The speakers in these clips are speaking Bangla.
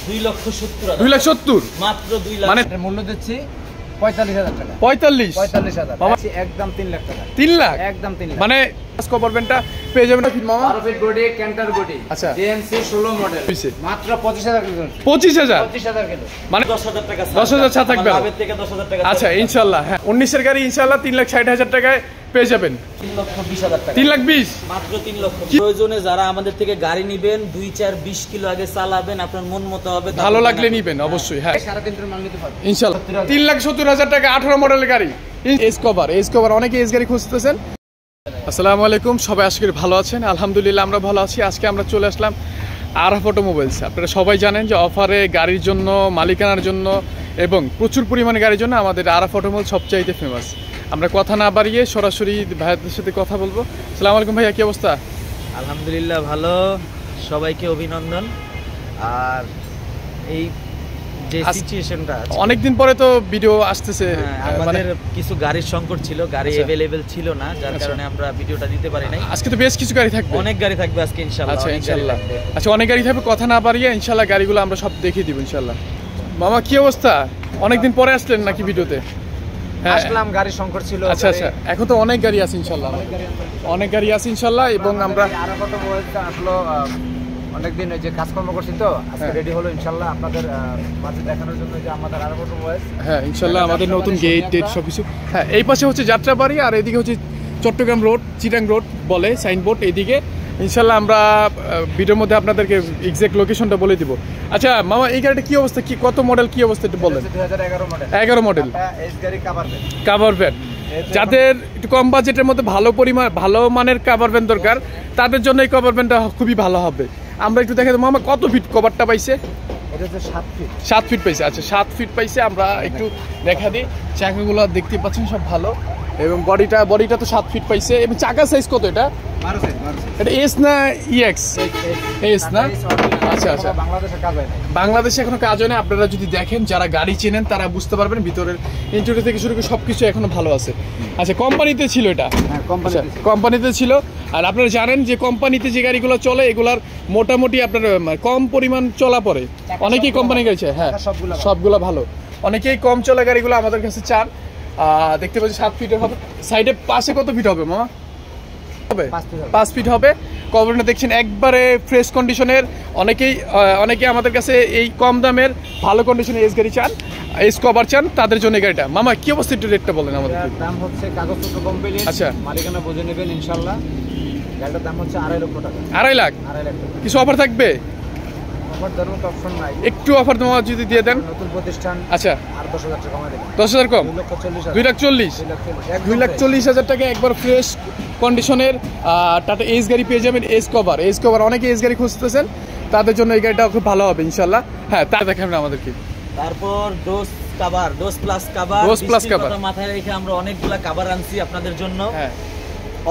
2,70,000 2,70,000 মাত্র 2 লাখ মানে মূল্য দিচ্ছি 45,000 টাকা। 45,000 বাবা একদম 3 লাখ টাকা। 3 লাখ একদম 3 লাখ। মানে কভারবেন্টটা পেয়ে যাবেন মামা। Perfect body, Canter body. আচ্ছা। DNC 16 model. মাত্র 25,000 কিলো। 25,000 কিলো। মানে 10,000 টাকা 10,000 ছাড় থাকবে। লাভের থেকে 10,000 টাকা। আচ্ছা ইনশাআল্লাহ। হ্যাঁ 19 এর গাড়ি ইনশাআল্লাহ 3,60,000 টাকায় পেয়ে যাবেন। 3,20,000 টাকা। 3,20,000 মাত্র 3 লক্ষ। প্রয়োজনে যারা আমাদের থেকে গাড়ি নেবেন 2-4-20 কিলো আগে চালাবেন, আপনার মন মতো হবে, ভালো লাগলে নিবেন অবশ্যই। হ্যাঁ 3.5 মাল নিতে পারবেন ইনশাআল্লাহ। 3,70,000 টাকা 18 মডেলের গাড়ি এস কভার অনেকে এস গাড়ি খুঁজতেছেন। আসসালামু আলাইকুম, সবাই আশা করি ভালো আছেন। আলহামদুলিল্লাহ আমরা ভালো আছি। আজকে আমরা চলে আসলাম আরাফ অটোমোবাইলস। আপনারা সবাই জানেন যে অফারে গাড়ির জন্য, মালিকানার জন্য এবং প্রচুর পরিমাণে গাড়ির জন্য আমাদের আরাফ অটোমোবাইল সবচাইতে ফেমাস। আমরা কথা না বাড়িয়ে সরাসরি ভাইয়াদের সাথে কথা বলবো। আসসালামু আলাইকুম ভাইয়া, কি অবস্থা? আলহামদুলিল্লাহ ভালো, সবাইকে অভিনন্দন। আর এই যে সিচুয়েশনটা অনেকদিন পরে তো ভিডিও আসতেছে, আমাদের কিছু গাড়ির সংকট ছিল, গাড়ি अवेलेबल ছিল না, যার কারণে আমরা ভিডিওটা দিতে পারি নাই। আজকে তো বেশ কিছু গাড়ি থাকবে, অনেক গাড়ি থাকবে আজকে ইনশাআল্লাহ। আচ্ছা ইনশাআল্লাহ। আচ্ছা অনেক গাড়ি থাকবে, কথা না বাড়িয়ে ইনশাআল্লাহ গাড়িগুলো আমরা সব দেখিয়ে দিব ইনশাআল্লাহ। মামা কি অবস্থা? অনেকদিন পরে আসলেন নাকি ভিডিওতে? আসলাম, গাড়ির সংকট ছিল। আচ্ছা আচ্ছা, এখন তো অনেক গাড়ি আছে ইনশাআল্লাহ, অনেক গাড়ি আছে ইনশাআল্লাহ। এবং আমরা আরাফ অটোমোবাইলসটা আসলো অনেকদিন ওই যে কাজকর্ম করছি, তো আজকে রেডি হলো ইনশাআল্লাহ আপনাদের মাঝে দেখানোর জন্য যে আমাদের আরাফ অটোমোবাইলস। হ্যাঁ ইনশাআল্লাহ আমাদের নতুন গেট সবকিছু। হ্যাঁ এই পাশে হচ্ছে যাত্রাবাড়ি আর এদিকে হচ্ছে চট্টগ্রাম রোড, চিটাং রোড বলে সাইনবোর্ড এইদিকে। ইনশাআল্লাহ আমরা ভিডিওর মধ্যে আপনাদেরকে এক্সাক্ট লোকেশনটা বলে দিব। আচ্ছা মামা, এই গাড়িটা কি অবস্থা, কি কত মডেল, কি অবস্থা একটু বলেন। 2011 মডেল। 11 মডেল এস গাড়ি কাভার ভ্যান। যাদের একটু কম বাজেটের মধ্যে ভালো মানের কাভার ভ্যান দরকার, তাদের জন্য এই কাভার ভ্যানটা খুবই ভালো হবে। আমরা একটু দেখে মামা কত ফিট কভারটা পাইছে? এটা হচ্ছে 7 ফিট। 7 ফিট পাইছে। আচ্ছা 7 ফিট পাইছে। আমরা একটু দেখা দিই, চাকাগুলো দেখতে পাচ্ছেন সব ভালো এবং বডিটা তো 7 ফিট পাইছে। এবং চাকা সাইজ কত এটা? 12 সাইজ। এটা এস না ইএক্স? এস না? আচ্ছা আচ্ছা, বাংলাদেশে কাজ হয় না, বাংলাদেশে এখনো কাজ হয় না। আপনারা যদি দেখেন, যারা গাড়ি চেনেন তারা বুঝতে পারবেন, ভিতরের ইন্টেরিয়র থেকে শুরু করে সবকিছু এখনো ভালো আছে। আচ্ছা কোম্পানিতে ছিল এটা? হ্যাঁ কোম্পানিতে ছিল। আর আপনারা জানেন যে কোম্পানিতে যে গাড়িগুলো চলে এগুলার মোটামুটি আপনার কম পরিমাণ চলা পড়ে। অনেকেই কোম্পানি গাড়ি চায়, হ্যাঁ সবগুলো ভালো। অনেকেই কম চলা গাড়িগুলো আমাদের কাছে চান। দেখতে পাচ্ছি 7 ফিটের হবে। সাইডে পাশে কত ফিট হবে মামা? 5 ফিট হবে। কভারটা দেখছেন একবারে ফ্রেশ কন্ডিশনের। অনেকেই আমাদের কাছে এই কম দামের ভালো কন্ডিশনের এস গাড়ি চান, এস কভার চান, তাদের জন্য গাড়িটা। মামা কি অবস্থা, একটু রেটটা বলেন আমাদের। দাম হচ্ছে কাগজপত্র কমপ্লিট, আচ্ছা মালিকানা বুঝে নেবেন ইনশাআল্লাহ। গাড়িটার দাম হচ্ছে 2.5 লক্ষ টাকা। 2.5 লাখ? 2.5 লাখ টাকা। কিছু অফার থাকবে? অফার দেওয়ার মতো অপশন নাই। একটু অফার তোমার যদি দিয়ে দেন। নতুন প্রতিষ্ঠান। আচ্ছা আর 10,000 টাকা কমাই দেবেন। 10,000 কম? 2,40,000 টাকা একবার ফ্রেশ কন্ডিশনের টাটা এস গাড়ি পেয়ে যাবেন। এস কভার অনেকে এস গাড়ি খুঁজতেছেন, তাদের জন্য এই গাড়িটা খুব ভালো হবে ইনশাআল্লাহ। হ্যাঁ তা দেখাবেন আমাদেরকে। তারপর ডোজ প্লাস কাভার মাথায় রেখে আমরা অনেকগুলা কাভার আনছি আপনাদের জন্য। হ্যাঁ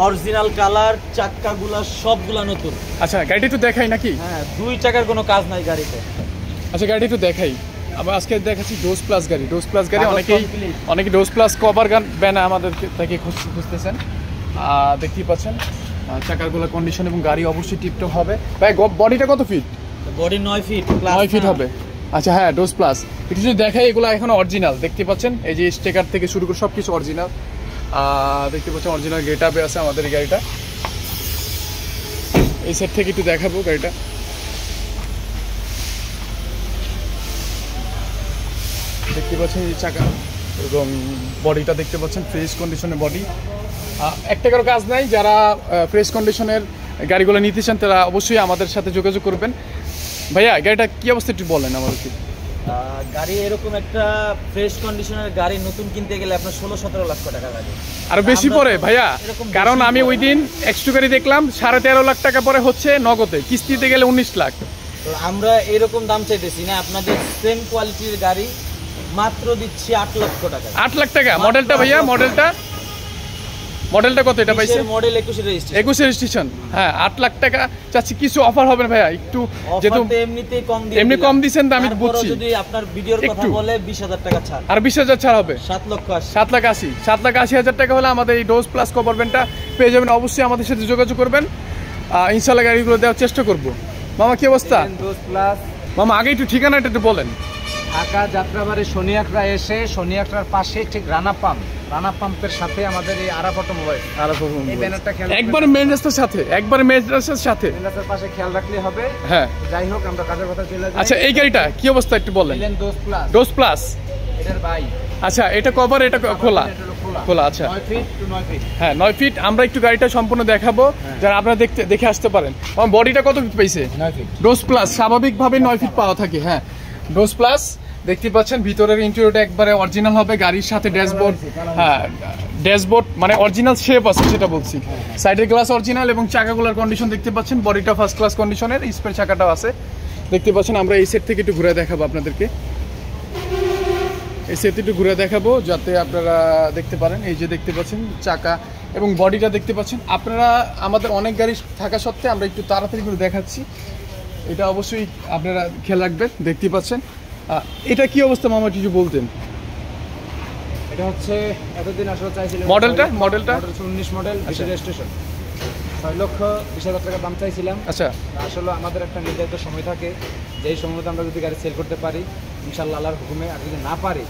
অরিজিনাল কালার, চাক্কাগুলা সবগুলা নতুন। আচ্ছা গাড়িটা একটু দেখাই নাকি? হ্যাঁ 2 টাকার কোনো কাজ নাই গাড়িতে। আচ্ছা গাড়িটা একটু দেখাই। আমরা আজকে দেখাচ্ছি ডোজ প্লাস গাড়ি। অনেকে ডোজ প্লাস কভার ভ্যান আমাদের থেকে খুঁজতেছেন। দেখতেই পাচ্ছেন চাকারগুলো কন্ডিশন এবং গাড়ি অবশ্যই টিপটপ হবে। ভাই বডিটা কত ফিট? Body 9 fit. 9 ফিট হবে। আচ্ছা হ্যাঁ ডোজ প্লাস। একটু যদি দেখাই, এগুলো এখন অরিজিনাল দেখতে পাচ্ছেন। এই যে স্টিকার থেকে শুরু করে সবকিছু অরিজিনাল দেখতে পাচ্ছেন। অরিজিনাল গেটআপে আছে আমাদের এই গাড়িটা। এই সেট থেকে একটু দেখাবো গাড়িটা। দেখতে পাচ্ছেন এই চাকা এবং বডিটা দেখতে পাচ্ছেন ফ্রেশ কন্ডিশনের বডি। একটা কারো কাজ নাই। যারা ফ্রেশ কন্ডিশনের গাড়িগুলো নিতে চান তারা অবশ্যই আমাদের সাথে যোগাযোগ করবেন। ভাইয়া গাড়িটা কি অবস্থা একটু বলেন আমাদেরকে। গাড়ি এরকম একটা ফ্রেশ কন্ডিশনের গাড়ি নতুন কিনতে গেলে আপনার 16-17 লাখ টাকা লাগে, আরো বেশি পরে ভাইয়া। কারণ আমি ওই দিন X2 গাড়ি দেখলাম 13.5 লাখ টাকা পরে হচ্ছে নগদে, কিস্তিতে গেলে 19 লাখ। তো আমরা এরকম দাম চাইতেছি না, আপনাদের সেম কোয়ালিটির গাড়ি মাত্র দিচ্ছি 8 লক্ষ টাকা। 8 লাখ টাকা? মডেলটা ভাইয়া, মডেলটা কত এটা পাইছে? Model 21 registration. হ্যাঁ 8 লাখ টাকা চাচ্ছি। কিছু অফার হবে না ভাইয়া? একটু যেহেতু এমনি কম দিয়েছেন তো আমি বুঝছি। যদি আপনার ভিডিওর কথা বলে 20,000 টাকা ছাড়। আর 20,000 ছাড় হবে? 7,80,000 টাকা হলে আমাদের এই ডোজ প্লাস কভার ভ্যানটা পেয়ে যাবেন। অবশ্যই আমাদের সাথে যোগাযোগ করবেন, ইনশাআল্লাহ গাড়িগুলো দেওয়ার চেষ্টা করব। মামা কি অবস্থা? ডোজ প্লাস মামা আগে একটু ঠিকানাটা একটু বলেন। ঢাকা যাত্রাবাড়ি শনিয়াকড়া এসে শনিয়াকড়ার পাশে ঠিক রানা পাম্পের সাথে আমাদের এই আরাফ অটোমোবাইল এই ব্যানারটা খেয়াল একবার মেন রাস্তার সাথে, একবার মেন রাস্তার সাথে মেন রাস্তার পাশে খেয়াল রাখলে হবে। হ্যাঁ যাই হোক আমরা কাজের কথা চলে যাই। আচ্ছা এই গাড়িটা কি অবস্থা একটু বলেন। ডোজ প্লাস এটার ভাই। আচ্ছা এটা কভার, এটা খোলা খোলা। আচ্ছা 9 ফিট টু 9 ফিট। হ্যাঁ 9 ফিট। আমরা একটু গাড়িটা সম্পূর্ণ দেখাবো, যারা আপনারা দেখে আসতে পারেন। আমার বডিটা কত ফিট পাইছে? 9 ফিট। ডোজ প্লাস স্বাভাবিকভাবে 9 ফিট পাওয়া থাকে। হ্যাঁ ডোজ প্লাস দেখতে পাচ্ছেন, ভিতরের ইন্টেরিয়রটা একবারে অরিজিনাল হবে, গাড়ির সাথে ড্যাশবোর্ড। হ্যাঁ ড্যাশবোর্ড মানে অরিজিনাল শেপ আছে সেটা বলছি। সাইডের গ্লাস অরিজিনাল এবং চাকাগুলোর কন্ডিশন দেখতে পাচ্ছেন, বডিটা ফার্স্ট ক্লাস কন্ডিশনের, স্পেয়ার চাকাটাও আছে দেখতে পাচ্ছেন। আমরা এই সেট থেকে একটু ঘুরে দেখাবো আপনাদেরকে, এই সেট একটু ঘুরে দেখাবো যাতে আপনারা দেখতে পারেন। এই যে দেখতে পাচ্ছেন চাকা এবং বডিটা দেখতে পাচ্ছেন। আপনারা আমাদের অনেক গাড়ি থাকা সত্ত্বে আমরা একটু তাড়াতাড়ি করে দেখাচ্ছি, এটা অবশ্যই আপনারা খেয়াল রাখবেন। দেখতে পাচ্ছেন এটা কি অবস্থা মামা কিছু বলতেন? এটা হচ্ছে এতদিন আসলে চাইছিলাম মডেলটা 19 মডেল, রেজিস্ট্রেশন 6,20,000 টাকা দাম চাইছিলাম। আচ্ছা আসলে আমাদের একটা নির্ধারিত সময় থাকে, যেই সময় মধ্যে আমরা যদি গাড়ি সেল করতে পারি ইনশাআল্লাহ আল্লাহর হুকুমে, আর যদি না পারি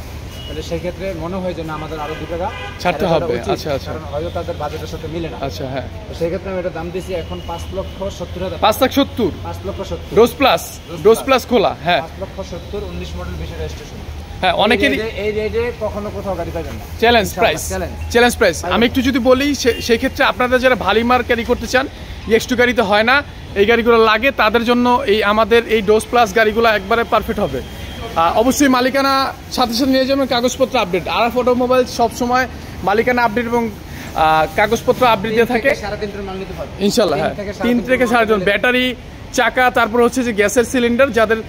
তাহলে সেই ক্ষেত্রে মনে হয় যে না আমাদের আরো 2 টাকা ছাড়তে হবে। আচ্ছা আচ্ছা, কারণ হয়তো তাদের বাজেটের সাথে মিলে না। আচ্ছা হ্যাঁ, তো সেই ক্ষেত্রে আমি এটা দাম দিয়েছি এখন 5,70,000। 5,70,000 5,70,000 ডোজ প্লাস খোলা। হ্যাঁ 5,70,000 19 মডেল 20 রেজিস্ট্রেশন। হ্যাঁ অনেকেরই এই রেটে কখনো কোথাও গাড়ি পাবেন না। Challenge price. আমি একটু যদি বলি সেই ক্ষেত্রে আপনারা যারা ভারী মার ক্যারি করতে চান, X2 গাড়িতে হয় না, এই গাড়িগুলো লাগে, তাদের জন্য এই আমাদের এই ডোজ প্লাস গাড়িগুলো একবারে পারফেক্ট হবে। অবশ্যই মালিকানা সাথে সাথে নিয়ে যাবেন, কাগজপত্র আপডেট। আরাফ অটোমোবাইল সবসময় মালিকানা আপডেট এবং কাগজপত্র আপডেট দিয়ে থাকে ইনশাল্লাহ। হ্যাঁ 3 থেকে 3.5 ব্যাটারি, চাকা, তারপর হচ্ছে যে গ্যাসের সিলিন্ডার, যাদের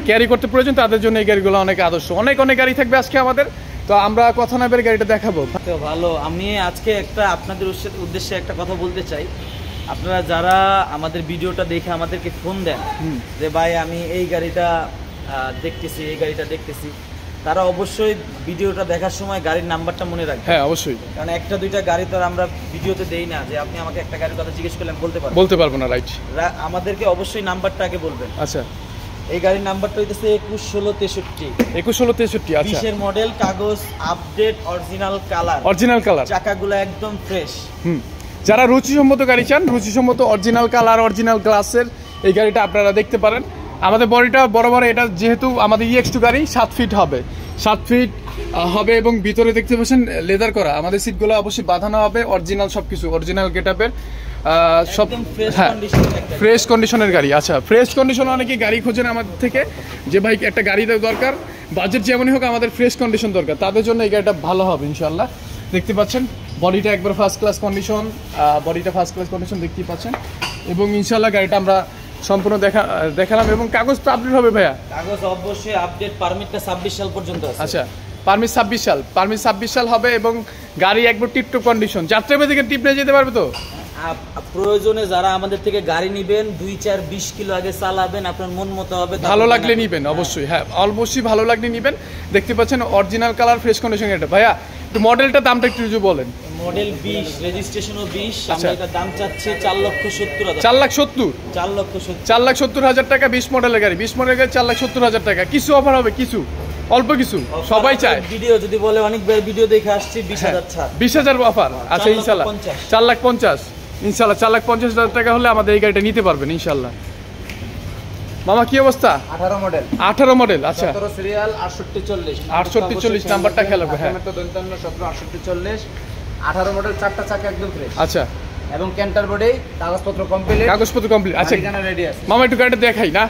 ক্যারি করতে প্রয়োজন তাদের জন্য এই গাড়িগুলো অনেক আদর্শ। অনেক গাড়ি থাকবে আজকে আমাদের, তো আমরা কথা না বের গাড়িটা দেখাবো। ভালো, আমি আজকে আপনাদের উদ্দেশ্যে একটা কথা বলতে চাই। আপনারা যারা আমাদের ভিডিওটা দেখে আমাদেরকে ফোন দেন যে ভাই আমি এই গাড়িটা দেখতেছি, তারা অবশ্যই ভিডিওটা দেখার সময় গাড়ির নাম্বারটা মনে রাখবেন। হ্যাঁ অবশ্যই, কারণ একটা দুইটা গাড়ি তো আমরা ভিডিওতে দেই না যে আপনি আমাকে একটা গাড়ির কথা জিজ্ঞেস করলেন বলতে পারবো না। রাইট, আমাদেরকে অবশ্যই নাম্বারটা আগে বলবেন। আচ্ছা এই গাড়ির নাম্বারটা হইতেছে 211663। 211663। আচ্ছা 20 এর মডেল, কাগজ আপডেট, অরিজিনাল কালার, চাকাগুলো একদম ফ্রেশ। যারা রুচিসম্মত গাড়ি চান, রুচিসম্মত অরিজিনাল কালার, অরিজিনাল গ্লাসের এই গাড়িটা আপনারা দেখতে পারেন। আমাদের বডিটা বড়, এটা যেহেতু আমাদের X2 গাড়ি 7 ফিট হবে, 7 ফিট হবে এবং ভিতরে দেখতে পাচ্ছেন লেদার করা। আমাদের সিটগুলো অবশ্যই বাঁধানো হবে, অরিজিনাল সবকিছু, অরিজিনাল গেটআপের সব। হ্যাঁ ফ্রেশ কন্ডিশনের গাড়ি। আচ্ছা ফ্রেশ কন্ডিশন, অনেকে গাড়ি খোঁজেন আমাদের থেকে যে ভাই একটা গাড়ি দরকার, বাজেট যেমনই হোক আমাদের ফ্রেশ কন্ডিশন দরকার, তাদের জন্য এই গাড়িটা ভালো হবে ইনশাল্লাহ। দেখতে পাচ্ছেন বডিটা একবার ফার্স্ট ক্লাস কন্ডিশন, দেখতেই পাচ্ছেন এবং ইনশাল্লাহ গাড়িটা আমরা সম্পূর্ণ দেখালাম। এবং কাগজ তো আপডেট হবে ভাইয়া? কাগজ অবশ্যই আপডেট, পারমিটটা 26 সাল পর্যন্ত আছে। আচ্ছা পারমিট 26 সাল হবে এবং গাড়ি একবার টিপটপ কন্ডিশন। যাত্রাবাড়ি থেকে টিপ নিয়ে যেতে পারবে তো? প্রয়োজনে যারা আমাদের থেকে গাড়ি নেবেন 2-4-20 কিলো আগে চালাবেন, আপনার মন মতো হবে, ভালো লাগলে নিবেন অবশ্যই। হ্যাঁ অবশ্যই ভালো লাগলে নিবেন। দেখতে পাচ্ছেন অরিজিনাল কালার, ফ্রেশ কন্ডিশন। এটা ভাইয়া একটু মডেলটা দামটা একটু বলেন। মডেল 20, রেজিস্ট্রেশনও 20। আমরা এটা দাম চাচ্ছি 4,70,000। 4,70,000 টাকা। 20 মডেলের গাড়ি, 4,70,000 টাকা। কিছু অফার হবে, কিছু অল্প কিছু, সবাই চায়। ভিডিও যদি বলে অনেক ভিডিও দেখে আসছি 20,000 ছাড়, 20,000 অফার। আচ্ছা ইনশাআল্লাহ 4,50,000 ইনশাআল্লাহ 4,50,000 টাকা হলে আমাদের এই গাড়িটা নিতে পারবেন ইনশাআল্লাহ। মামা কি অবস্থা? 18 মডেল। আচ্ছা 17 সিরিয়াল 6840 নাম্বারটা খেয়াল রাখবে। হ্যাঁ 17 18 মডেল, 4টা চাকা একদম ফ্রেশ। আচ্ছা এবং ক্যান্টার বডি, কাগজপত্র কমপ্লিট। আচ্ছা রেডি আছে মামা, একটু গাড়িটা দেখাই না?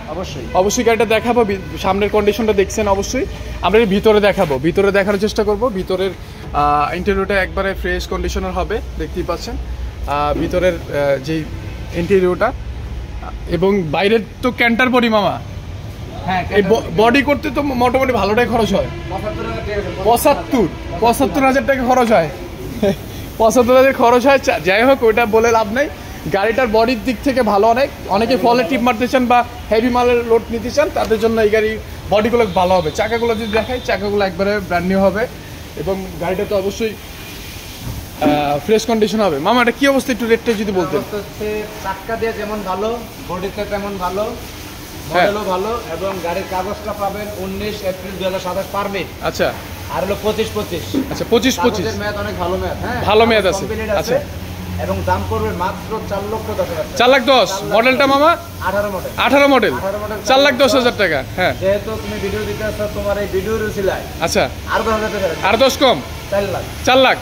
অবশ্যই গাড়িটা দেখাবো। সামনের কন্ডিশনটা দেখছেন অবশ্যই, আমরা ভিতরে দেখাবো, ভিতরে দেখানোর চেষ্টা করব। ভিতরের ইন্টেরিয়রটা একবারে ফ্রেশ কন্ডিশনের হবে, দেখতেই পাচ্ছেন ভিতরের যে ইন্টেরিয়রটা। এবং বাইরের তো ক্যান্টার বডি মামা। হ্যাঁ এই বডি করতে তো মোটামুটি ভালোটাই খরচ হয়। 75,000 টাকা খরচ হয়। 75,000 খরচ হয়। যাই হোক ওইটা বলে লাভ নেই। গাড়িটার বডির দিক থেকে ভালো, অনেকে ফলে টিপ মারতে চান বা হেভি মালের লোড নিতে চান, তাদের জন্য এই গাড়ি বডিগুলো ভালো হবে। চাকাগুলো যদি দেখাই, চাকাগুলো একবারে ব্র্যান্ড নিউ হবে এবং গাড়িটা তো অবশ্যই ফ্রেশ কন্ডিশন হবে। মামা এটা কি অবস্থা একটু রেটটা যদি বলতেন? চাকা দিয়ে যেমন ভালো, বডিতে তেমন ভালো, মডেলও ভালো এবং গাড়ির কাগজটা পাবেন 19 এপ্রিল 2027 পারমিট। আচ্ছা, আর হলো 25। আচ্ছা 25 মেয়াদ অনেক ভালো মেয়াদ, হ্যাঁ ভালো মেয়াদ আছে। আচ্ছা, এবং দাম পড়বে মাত্র 4,10,000 টাকা। 4,10,000 মডেলটা মামা 18 মডেল 18 মডেল 4,10,000 টাকা। হ্যাঁ, যেহেতু তুমি ভিডিও দিতে আসছো, তোমার এই ভিডিওর উছিলায় আচ্ছা আর 10,000 টাকা, আর 10 কম 4 লাখ 4 লাখ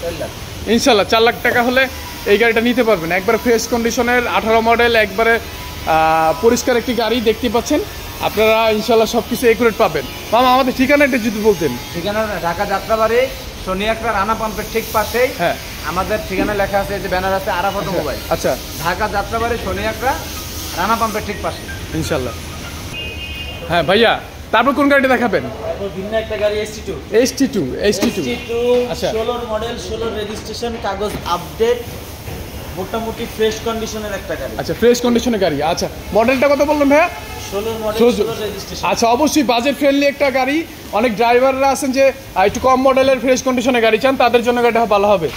4 লাখ ইনশাল্লাহ 4 লাখ টাকা হলে এই গাড়িটা নিতে পারবেন। একবারে ফ্রেশ কন্ডিশনের 18 মডেল, একবারে পরিষ্কার একটি গাড়ি দেখতে পাচ্ছেন আপনারা। ইনশাল্লাহ সব কিছু একুরেট পাবেন। মামা আমাদের ঠিকানাটা যদি বলতেন। ঠিকানা ঢাকা যাত্রাবাড়ি সোনিয়াকড়া রানা পাম্পের ঠিক পাশেই। হ্যাঁ, আমাদের ঠিকানা লেখা আছে, যে ব্যানার আছে আরাফ অটোমোবাইল। আচ্ছা, ঢাকা যাত্রাবাড়ি সোনিয়াকড়া রানা পাম্পের ঠিক পাশে ইনশাল্লাহ। হ্যাঁ ভাইয়া, তারপর কোন গাড়িটা দেখাবেন? তারপর ভিন্ন একটা গাড়ি ST2 ST2 আচ্ছা, 16 মডেল, 16 রেজিস্ট্রেশন, কাগজ আপডেট, মোটামুটি ফ্রেশ কন্ডিশনের একটা গাড়ি। আচ্ছা ফ্রেশ কন্ডিশনের গাড়ি। আচ্ছা, মডেলটা কত বললেন ভাইয়া? 16 মডেল, 16 রেজিস্ট্রেশন। আচ্ছা, অবশ্যই বাজেট ফ্রেন্ডলি একটা গাড়ি। অনেক ড্রাইভাররা আছেন যে একটু কম মডেলের ফ্রেশ কন্ডিশনের গাড়ি চান, তাদের জন্য গাড়িটা ভালো হবে।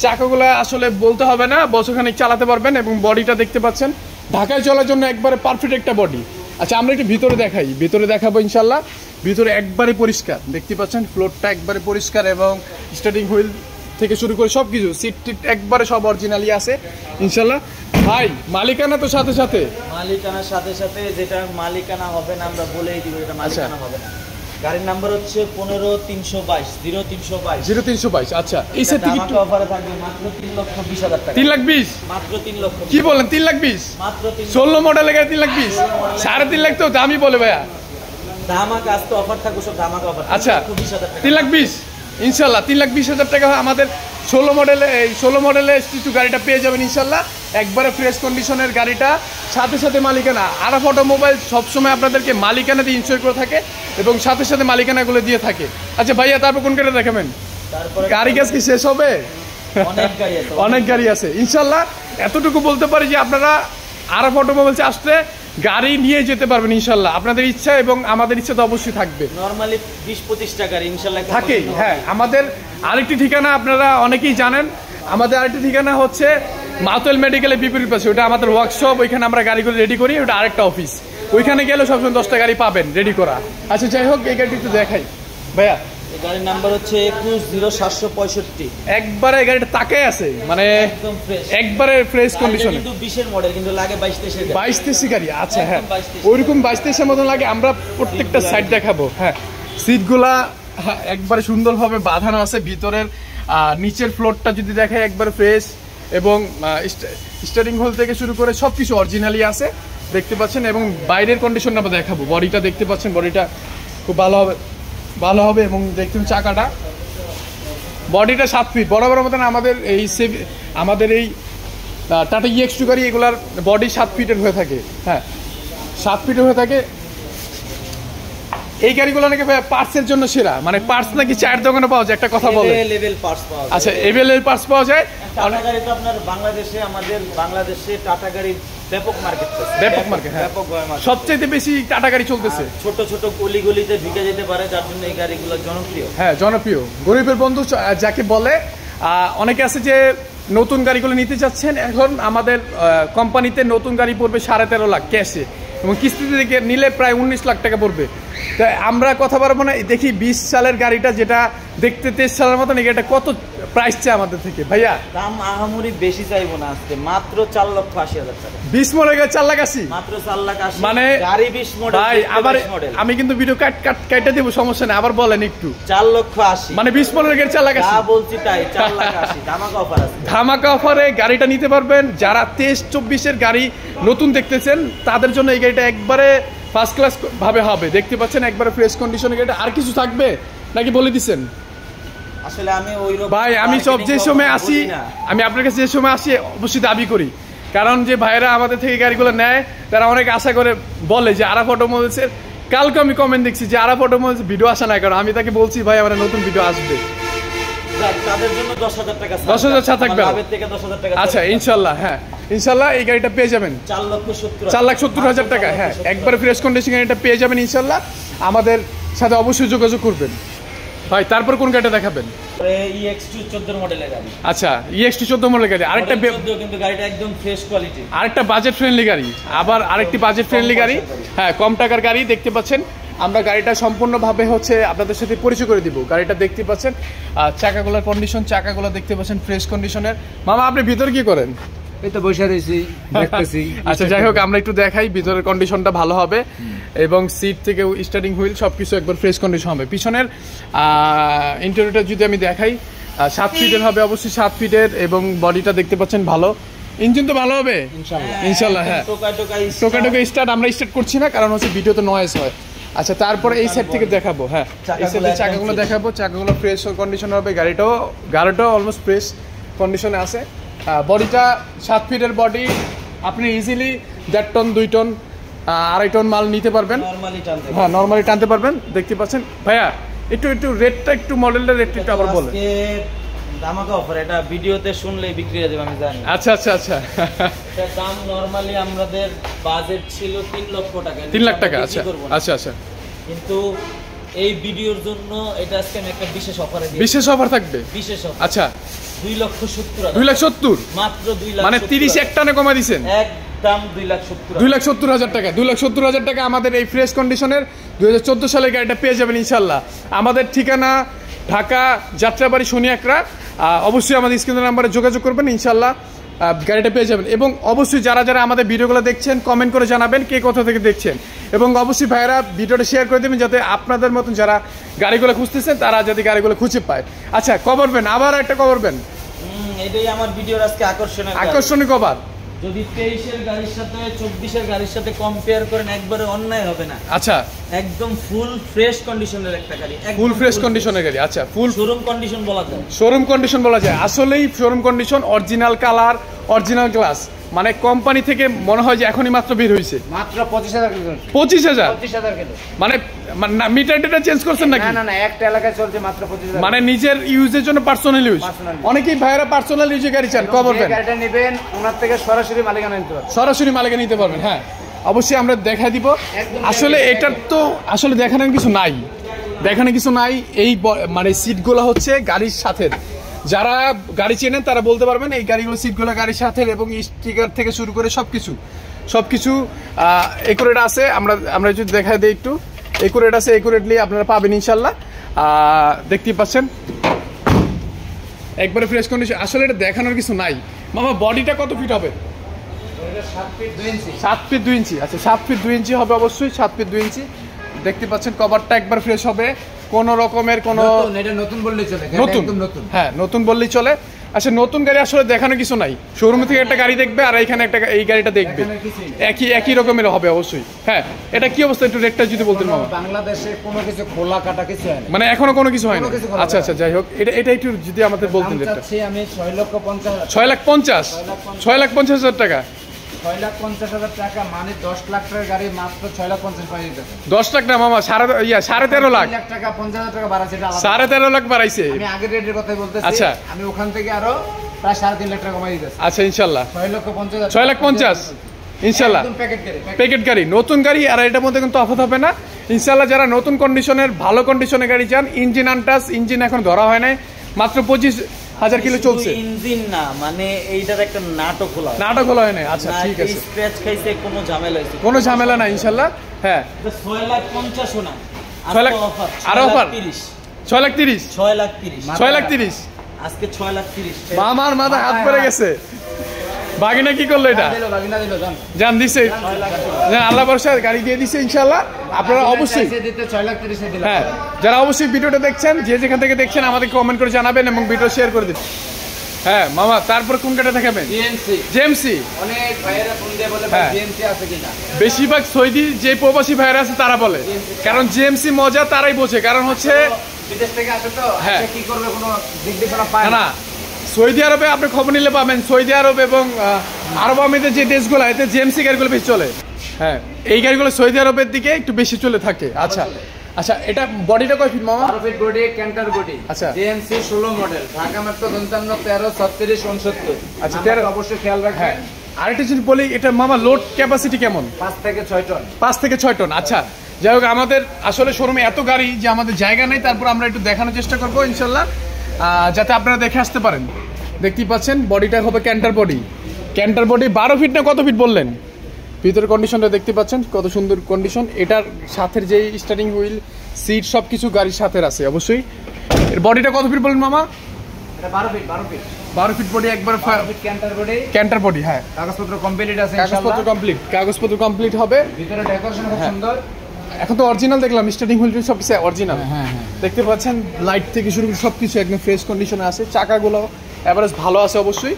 চাকাগুলো আসলে বলতে হবে না, বছরখানিক চালাতে পারবেন। এবং বডিটা দেখতে পাচ্ছেন ঢাকায় চলার জন্য একবারে পারফেক্ট একটা বডি। আচ্ছা, আমরা একটু ভিতরে দেখাই, ভিতরে দেখাবো ইনশাল্লাহ। ভিতরে একবারে পরিষ্কার দেখতে পাচ্ছেন, ফ্লোরটা একবারে পরিষ্কার এবং স্টার্টিং হুইল থেকে শুরু করে সব কিছু, সিট টিট একবারে সব অরিজিনালি আছে ইনশাল্লাহ। ভাই মালিকানা তো সাথে সাথে, মালিকানার সাথে সাথে যেটা মালিকানা হবে না আমরা বলেই দিব, এটা মালিকানা হবে না। গাড়ির নাম্বার হচ্ছে 15-322 0322। আচ্ছা, এই সেট টিকিট অফারে থাকবে মাত্র 3,20,000 টাকা। 3,20,000 মাত্র 3 লক্ষ। কি বলেন? 3,20,000 মাত্র 16 মডেলের গাড়ি 3,20,000, 3.5 লাখ তো দামই বলে ভাইয়া। ধামাকা আজকে অফার থাকবে, সব ধামাকা অফার। আচ্ছা, 3,20,000 টাকা। 3,20,000 ইনশাল্লাহ। 3,20,000 টাকা আমাদের 16 মডেলে ST2 গাড়িটা পেয়ে যাবেন ইনশাল্লাহ। একবারে ফ্রেশ কন্ডিশনের গাড়িটা, সাথে সাথে মালিকানা। আরাফ অটোমোবাইল সবসময় আপনাদেরকে মালিকানা দিয়ে ইনশিওর করে থাকে এবং সাথে সাথে মালিকানাগুলো দিয়ে থাকে। আচ্ছা ভাইয়া, তারপর কোন গাড়ি দেখাবেন? তারপরে গাড়ি কাজ কি শেষ হবে? অনেক গাড়ি আছে, অনেক গাড়ি আছে ইনশাল্লাহ। এতটুকু বলতে পারি যে আপনারা আরাফ অটোমোবাইলসে আসলে গাড়ি নিয়ে যেতে পারবেন ইনশাল্লাহ। আপনাদের ইচ্ছা এবং আমাদের ইচ্ছা তো অবশ্যই থাকবে। নরমালি 20-25টা গাড়ি ইনশাল্লাহ থাকেই। হ্যাঁ, আমাদের আরেকটি ঠিকানা আপনারা অনেকেই জানেন। আমাদের আরেকটি ঠিকানা হচ্ছে মাতুয়েল মেডিকেলের বিপরীত পাশে, ওটা আমাদের ওয়ার্কশপ। ওইখানে আমরা গাড়িগুলো রেডি করি, ওটা আরেকটা অফিস। ওইখানে গেলে সবসময় 10টা গাড়ি পাবেন রেডি করা। আচ্ছা, যাই হোক, এই গাড়িটি একটু দেখাই ভাইয়া। এই গাড়ির নাম্বার হচ্ছে 21-0765। একবারে গাড়িটা তাকায় আছে, মানে একদম ফ্রেশ, একবারে ফ্রেশ কন্ডিশনে। কিন্তু 20-এর মডেল, কিন্তু লাগে 22-23-এর গাড়ি। 22-23 গাড়ি। আচ্ছা, হ্যাঁ, একদম 22-23 ওইরকম 22-23-এর মতন লাগে। আমরা প্রত্যেকটা সাইড দেখাবো। হ্যাঁ, সিটগুলা একবারে সুন্দরভাবে বাঁধানো আছে। ভিতরের নিচের ফ্লোরটা যদি দেখায় একবারে ফ্রেশ, এবং স্টারিং হুইল থেকে শুরু করে সব কিছু অরিজিনালি আছে দেখতে পাচ্ছেন। এবং বাইরের কন্ডিশনটা আমরা দেখাবো। বডিটা দেখতে পাচ্ছেন, বডিটা খুব ভালো হবে। এবং দেখুন চাকাটা, বডিটা 7 ফিট বরাবর মতন। আমাদের এই টাটা EX2 গাড়ি এগুলার বডি 7 ফিটের হয়ে থাকে। হ্যাঁ, 7 ফিটের হয়ে থাকে। এই গাড়িগুলো নাকি পার্টসের জন্য সেরা, মানে পার্টস নাকি চায়ের দোকানে পাওয়া যায়, একটা কথা বলে। লেভেল পার্টস পাওয়া যায়। আচ্ছা, এভেলেবল পার্টস পাওয়া যায়। টাটা গাড়ি তো আপনার আমাদের বাংলাদেশে টাটা গাড়ির ব্যাপক মার্কেট আছে। ব্যাপক মার্কেট, হ্যাঁ, ব্যাপক মার্কেট। সবচেয়ে বেশি টাটা গাড়ি চলতেছে। ছোট ছোট গলিতে ঢুকে যেতে পারে, যার জন্য এই গাড়িগুলো জনপ্রিয়। হ্যাঁ, জনপ্রিয়, গরিবের বন্ধু যাকে বলে। অনেকে আছে যে নতুন গাড়িগুলো নিতে চাচ্ছেন। এখন আমাদের কোম্পানিতে নতুন গাড়ি পড়বে 13.5 লাখ ক্যাশে, এবং কিস্তিতে নিলে প্রায় 19 লাখ টাকা পড়বে। তাই আমরা কথা বলবো না, দেখি 20 সালের গাড়িটা, যেটা দেখতে 23 সালের মতন, এই গাড়িটা কত প্রাইস চাই আমাদের থেকে ভাইয়া? দাম আহামরি বেশি চাইবো না, আজকে মাত্র 4,80,000 টাকা। 20 মডেল 4,80,000, মাত্র 4,80,000। মানে গাড়ি 20 মডেল ভাই। আবার আমি কিন্তু ভিডিও কাটতে দেবো, সমস্যা নেই। আবার বলেন একটু। 4,80,000, মানে 20 মডেল 4,80,000 যা বলছি তাই। 4,80,000 ধামাকা অফার আছে। ধামাকা অফারে গাড়িটা নিতে পারবেন। যারা 23-24-এর গাড়ি নতুন দেখতেছেন, তাদের জন্য এই গাড়িটা একবারে ফার্স্ট ক্লাস ভাবে হবে। দেখতে পাচ্ছেন একবারে ফ্রেশ কন্ডিশনের গাড়িটা। আর কিছু থাকবে নাকি বলে দিচ্ছেন? আসলে আমি ওইরকম ভাই, আমি যে সময় আসি, আমি আপনার কাছে যে সময় আসি অবশ্যই দাবি করি। কারণ যে ভাইরা আমাদের থেকে গাড়িগুলো নেয়, তারা অনেক আশা করে বলে যে আরাফ অটোমোবাইলসের। কালকে আমি কমেন্ট দেখছি যে আরাফ অটোমোবাইলস ভিডিও আসা না, কারণ আমি তাকে বলছি ভাই আমার নতুন ভিডিও আসবে, তাদের জন্য 10,000 টাকা, 10,000 ছাড় থাকবে। আচ্ছা, ইনশাল্লাহ। হ্যাঁ, ইনশাল্লাহ এই গাড়িটা পেয়ে যাবেন 4,70,000 টাকা। হ্যাঁ, একবারে ফ্রেশ কন্ডিশন গাড়িটা পেয়ে যাবেন ইনশাল্লাহ। আমাদের সাথে অবশ্যই যোগাযোগ করবেন। ভাই তারপর কোন গাড়িটা দেখাবেন? EX2 14 মডেলের গাড়ি। আচ্ছা EX2 14 মডেলের গাড়ি, আরেকটা কিন্তু গাড়িটা একদম ফ্রেশ কোয়ালিটি, আরেকটা বাজেট ফ্রেন্ডলি গাড়ি, আবার আরেকটি বাজেট ফ্রেন্ডলি গাড়ি, হ্যাঁ কম টাকার গাড়ি। দেখতে পাচ্ছেন আমরা গাড়িটা সম্পূর্ণভাবে হচ্ছে আপনাদের সাথে পরিচয় করে দিব। গাড়িটা দেখতে পাচ্ছেন চাকাগুলোর কন্ডিশন, চাকাগুলো দেখতে পাচ্ছেন ফ্রেশ কন্ডিশনের। মামা আপনি ভিতর কি করেন? এই তো বসে রয়েছি দেখতেছি। আচ্ছা যাই হোক আমরা একটু দেখাই, ভিতরের কন্ডিশনটা ভালো হবে এবং সিট থেকে স্টার্টিং হুইল সবকিছু একবার ফ্রেশ কন্ডিশন হবে। পিছনের ইন্টেরিয়রটা যদি আমি দেখাই 7 ফিটের হবে, অবশ্যই 7 ফিটের, এবং বডিটা দেখতে পাচ্ছেন ভালো। ইঞ্জিন তো ভালো হবে ইনশাআল্লাহ। হ্যাঁ টোকা স্টার্ট আমরা স্টার্ট করছি না, কারণ হচ্ছে ভিডিওতে নয়েজ হয়। আচ্ছা তারপরে এই সাইড থেকে দেখাবো, হ্যাঁ এই সাইডে চাকাগুলো দেখাবো, চাকাগুলো ফ্রেশ কন্ডিশন হবে। গাড়িটাও অলমোস্ট ফ্রেশ কন্ডিশনে আছে। বডিটা 7 ফিটের বডি, আপনি ইজিলি 1.5 টন 2 টন 2.5 টন মাল নিতে পারবেন, হ্যাঁ নর্মালি টানতে পারবেন। দেখতে পাচ্ছেন ভাইয়া একটু রেটটা, একটু মডেলটা রেটটা একটু আবার বলেন। ধামাকা অফার, এটা ভিডিওতে শুনলেই বিক্রি হয়ে যাবে আমি জানি। আচ্ছা আচ্ছা আচ্ছা এটার দাম নরমালি আমাদের বাজেট ছিল 3 লক্ষ টাকা। 3 লাখ টাকা। আচ্ছা আচ্ছা আচ্ছা, কিন্তু এই ভিডিওর জন্য এটা আজকে আমি একটা বিশেষ অফারে দিই। বিশেষ অফার থাকবে? বিশেষ অফার। আচ্ছা 2,70,000। 2,70,000 মাত্র 2 লাখ, মানে 30 এক টানে কমা দিবেন একদম 2,70,000। 2,70,000 টাকা। 2,70,000 টাকা আমাদের এই ফ্রেশ কন্ডিশনের 2014 সালের গাড়িটা পেয়ে যাবেন ইনশাআল্লাহ। আমাদের ঠিকানা ঢাকা যাত্রাবাড়ি শনিয়াকড়া। অবশ্যই আমাদের স্ক্রিনের নাম্বারে যোগাযোগ করবেন, ইনশাআল্লাহ গাড়িটা পেয়ে যাবেন। এবং অবশ্যই যারা যারা আমাদের ভিডিওগুলো দেখছেন কমেন্ট করে জানাবেন কে কোথা থেকে দেখছেন, এবং অবশ্যই ভাইয়েরা ভিডিওটা শেয়ার করে দেবেন যাতে আপনাদের মতন যারা গাড়িগুলো খুঁজতেছেন তারা যাতে গাড়িগুলো খুঁজে পায়। আচ্ছা কভারবেন, আবার একটা কভারবেন, এটাই আমার ভিডিওর আজকে আকর্ষণীয় কভার। যদি 23 এর গাড়ির সাথে 24 এর গাড়ির সাথে কম্পেয়ার করেন একবারে অন্যায় হবে না। আচ্ছা একদম ফুল ফ্রেশ কন্ডিশনের একটা গাড়ি, ফুল ফ্রেশ কন্ডিশনের গাড়ি। আচ্ছা ফুল শোরুম কন্ডিশন বলা যায়, শোরুম কন্ডিশন বলা যায়। আসলেই showroom condition, original colour, original glass, মানে কোম্পানি থেকে মনে হয় যে এখনই মাত্র বের হয়েছে। মাত্র 25,000 কিলো। 25,000 কিলো মানে মিটার ডেটা চেঞ্জ করছেন নাকি? না না না, একটা এলাকায় চলছে মাত্র 25,000, মানে নিজের ইউজের জন্য পার্সোনাল ইউজ। অনেকেই ভাইরা পার্সোনাল ইউজে গাড়ি চান, কভার দেন। গাড়িটা নেবেন ওনার থেকে সরাসরি মালিকানা নিতে পারবেন, সরাসরি মালিকানা নিতে পারবেন। হ্যাঁ অবশ্যই আমরা দেখাই দিব। আসলে এটার তো আসলে দেখানোর কিছু নাই, দেখানোর কিছু নাই। এই মানে সিটগুলো হচ্ছে গাড়ির সাথে, যারা গাড়ি চেনেন তারা বলতে পারবেন এই গাড়িগুলো সিটগুলো গাড়ির সাথে, এবং স্টিকার থেকে শুরু করে সবকিছু একুরেট আছে। আমরা যদি দেখাই দিই একটু, একুরেট আছে, একুরেটলি আপনারা পাবেন ইনশাল্লাহ। দেখতেই পাচ্ছেন একবারে ফ্রেশ কন্ডিশন। আসলে এটা দেখানোর কিছু নাই। মামা বডিটা কত ফিট হবে? 7 ফিট 2 ইঞ্চি। 7 ফিট 2 ইঞ্চি। আচ্ছা 7 ফিট 2 ইঞ্চি হবে, অবশ্যই 7 ফিট 2 ইঞ্চি। দেখতে পাচ্ছেন কভারটা একবার ফ্রেশ হবে, কোনো রকমের কোনো এটা নতুন বললেই চলে, একদম নতুন। হ্যাঁ নতুন বললেই চলে। আচ্ছা নতুন গাড়ি আসলে দেখানোর কিছু নাই, শোরুম থেকে একটা গাড়ি দেখবে আর এখানে একটা এই গাড়িটা দেখবে, একই রকমের হবে অবশ্যই। হ্যাঁ এটা কি অবস্থা, একটু রেটটা যদি বলতেন মামা। বাংলাদেশে কোনো কিছু খোলা কাটা কিছু হয় না, মানে এখনো কোনো কিছু হয় না। আচ্ছা আচ্ছা যাই হোক, এটা একটু যদি আমাদের বলতেন রেটটা। আমি 6,50,000। 6,50,000 টাকা। 6,50,000 টাকা মানে 10 লাখ টাকার গাড়ি মাত্র 6,50,000 পাই দিতেছে। 10 লাখ না মামা, 13.5 লাখ। 3 লাখ টাকা 50,000 টাকা বাড়াইছে, এটা 13.5 লাখ বাড়াইছে। আমি আগের রেটের কথাই বলতেছি। আচ্ছা আমি ওখান থেকে আরো প্রায় 3.5 লাখ টাকা কমাই দিতেছি। আচ্ছা ইনশাআল্লাহ 6,50,000। 6,50,000 ইনশাআল্লাহ। প্যাকেট গাড়ি, নতুন গাড়ি, আর এটার মধ্যে কিন্তু তফাৎ হবে না ইনশাআল্লাহ। যারা নতুন কন্ডিশনের ভালো কন্ডিশনের গাড়ি চান, ইঞ্জিন আনটাচ, ইঞ্জিন এখন ধরা হয় নাই, মাত্র 25,000 কিলো চলছে। ইঞ্জিন না মানে এইটার একটা নাটক খোলা হয় না। আচ্ছা ঠিক আছে, স্ক্র্যাচ খাইছে, কোনো ঝামেলা না ইনশাআল্লাহ। হ্যাঁ 6,50,000 না, 6 লাখ আরো অফার। 6,30,000 6,30,000 আজকে 6,30,000। মামার মাথা হাত পড়ে গেছে। বাগিনা কি করলো এটা? জান দিছে, আল্লাহ ভরসা গাড়ি দিয়ে দিছে ইনশাআল্লাহ। আপনারা অবশ্যই হ্যাঁ যারা অবশ্যই ভিডিওটা দেখছেন, যে যেখান থেকে দেখছেন আমাদের কমেন্ট করে জানাবেন এবং ভিডিও শেয়ার করে দিন। হ্যাঁ মামা তারপর কোন গাড়িটা দেখাবেন? জিএমসি। অনেক ভাইয়েরা ফোন দিয়ে বলে ভাই জিএমসি আছে কিনা। বেশিরভাগ সৌদি যে প্রবাসী ভাইয়েরা আছে তারা বলে, কারণ জিএমসি মজা তারাই বোঝে, কারণ হচ্ছে বিদেশ থেকে আসে তো, হ্যাঁ কি করবে কোনো দিকদিশা পায় না। সৌদি আরবে আপনি খবর নিলে পাবেন, সৌদি আরব এবং আরব আমিরাতের যে দেশগুলো এতে জিএমসি গাড়িগুলো বেশি চলে। হ্যাঁ এই গাড়িগুলো সৌদি আরবের দিকে একটু বেশি চলে থাকে। আচ্ছা আচ্ছা এটা বডিটা কয় ফিট মামা? 12 ফিট বডি, ক্যান্টার বডি। আচ্ছা জিএমসি 16 মডেল, ঢাকা মেট্রো 55 13 36 69। আচ্ছা 13 অবশ্যই খেয়াল রাখবেন। আরেকটা যদি বলি, এটা মামা লোড ক্যাপাসিটি কেমন? 5 থেকে 6 টন। 5 থেকে 6 টন। আচ্ছা যাই হোক, আমাদের আসলে শোরুমে এত গাড়ি যে আমাদের জায়গা নেই, তারপর আমরা একটু দেখানোর চেষ্টা করবো ইনশাল্লাহ, যাতে আপনারা দেখে আসতে পারেন। দেখতেই পাচ্ছেন বডিটা হবে canter body. Canter body 12 feet না কত ফিট বললেন? ভিতরের কন্ডিশনটা দেখতে পাচ্ছেন কত সুন্দর কন্ডিশন। এটার সাথের যেই স্টারিং হুইল, সিট সব কিছু গাড়ির সাথে আছে অবশ্যই। এর বডিটা কত ফিট বললেন মামা? এটা 12 ফিট 12 ফিট বডি, একবার ক্যান্টার বডি। ক্যান্টার বডি, হ্যাঁ। কাগজপত্র কমপ্লিট আছে, কাগজপত্র কমপ্লিট হবে। ভিতরে ডেকোরেশন খুব সুন্দর। এখন তো অরিজিনাল দেখলাম, স্টার্টিং হুইল সব কিছু অরিজিনাল। হ্যাঁ, দেখতে পাচ্ছেন লাইট থেকে শুরু করে সব কিছু একদম ফ্রেশ কন্ডিশনে আছে। চাকাগুলো এভারেজ ভালো আছে অবশ্যই।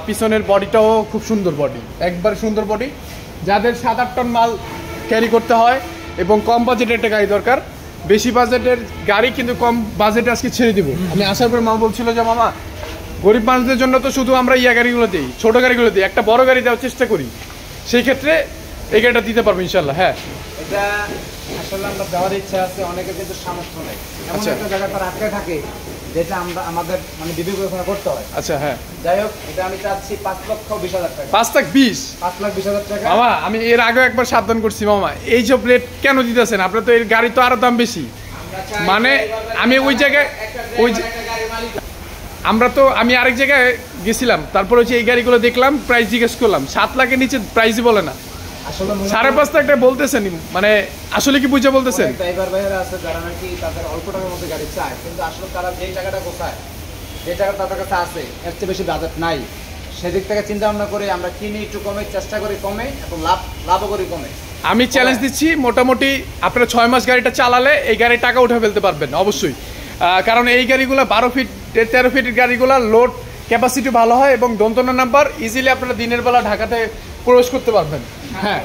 পিছনের বডিটাও খুব সুন্দর বডি, একবার সুন্দর বডি। যাদের 7-8 টন মাল ক্যারি করতে হয় এবং কম বাজেটের একটা গাড়ি দরকার, বেশি বাজেটের গাড়ি কিন্তু কম বাজেটে আজকে ছেড়ে দিব। আমি আসার পর মামা বলছিল যে মামা গরিব মানুষদের জন্য তো শুধু আমরা গাড়িগুলো দিই, ছোটো গাড়িগুলো দিই, একটা বড় গাড়ি দেওয়ার চেষ্টা করি। সেই ক্ষেত্রে এই গাড়িটা দিতে পারবো ইনশাল্লাহ। হ্যাঁ, এটা আসলে আমরা দেওয়ার ইচ্ছা আছে, অনেকের কিন্তু সামর্থ্য নেই, এমন একটা জায়গা তার আটকে থাকে যেটা আমরা আমাদের মানে বিবেচনা করতে হয়। আচ্ছা, হ্যাঁ, যাই হোক, এটা আমি চাচ্ছি 5,20,000 টাকা। 5,20,000 টাকা। মামা আমি এর আগে একবার সাবধান করছি, মামা এই সব রেট কেন দিতেছেন? আপনার তো এর গাড়ি তো আরো দাম বেশি। মানে আমি ওই জায়গায় আমি আরেক জায়গায় গেছিলাম, তারপর হচ্ছে এই গাড়িগুলো দেখলাম, প্রাইস জিজ্ঞেস করলাম, 7 লাখের নিচে প্রাইসই বলে না, 5.5 লাখ টাকা বলতেছেন। মানে আসলে কি বুঝে বলতেছেন? ড্রাইভার ভাইয়েরা আছে যারা নাকি তাদের অল্প টাকার মধ্যে গাড়ি চায়, কিন্তু আসলে তারা যে টাকাটা কোথায়, যে টাকাটা তাদের কাছে আছে এর চেয়ে বেশি বাজেট নাই। সেদিক থেকে চিন্তা ভাবনা করে আমরা কিনি একটু কমে, চেষ্টা করি কমে, এবং লাভও করি কমে। আমি চ্যালেঞ্জ দিচ্ছি, মোটামুটি আপনারা 6 মাস গাড়িটা চালালে এই গাড়ির টাকা উঠে ফেলতে পারবেন অবশ্যই। কারণ এই গাড়িগুলো 12 ফিট 13 ফিটের গাড়িগুলো লোড ক্যাপাসিটি ভালো হয় এবং দন্তনা নাম্বার ইজিলি আপনারা দিনের বেলা ঢাকাতে প্রবেশ করতে পারবেন। হ্যাঁ,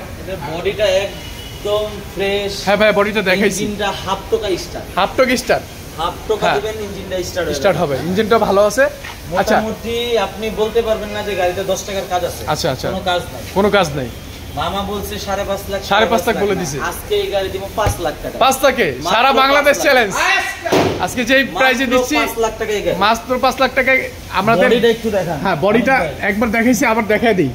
বডিটা একদম ফ্রেশ। হ্যাঁ ভাই, বডিটা দেখাইছি। ইঞ্জিনটা হাফ টোকা স্টার্ট, হাফ টোকা দিবেন, ইঞ্জিনটা স্টার্ট হবে। ইঞ্জিনটা ভালো আছে। আচ্ছা, মোটামুটি আপনি বলতে পারবেন না যে গাড়িতে 10 টাকার কাজ আছে। আচ্ছা, কোনো কাজ নাই। নেই। মামা বলছে 5.5 লাখ, 5.5 লাখ বলে দিছে। আজকে এই গাড়ি দিব 5 লাখ টাকা। 5 লাখে সারা বাংলাদেশ চ্যালেঞ্জ। আজকে যেই প্রাইসে দিচ্ছি 5 লাখ টাকা এই গাড়ি, মাত্র 5 লাখ টাকায়। আমাদের বডিটা একটু দেখান। হ্যাঁ, বডিটা একবার দেখাইছি, আবার দেখাই দিই।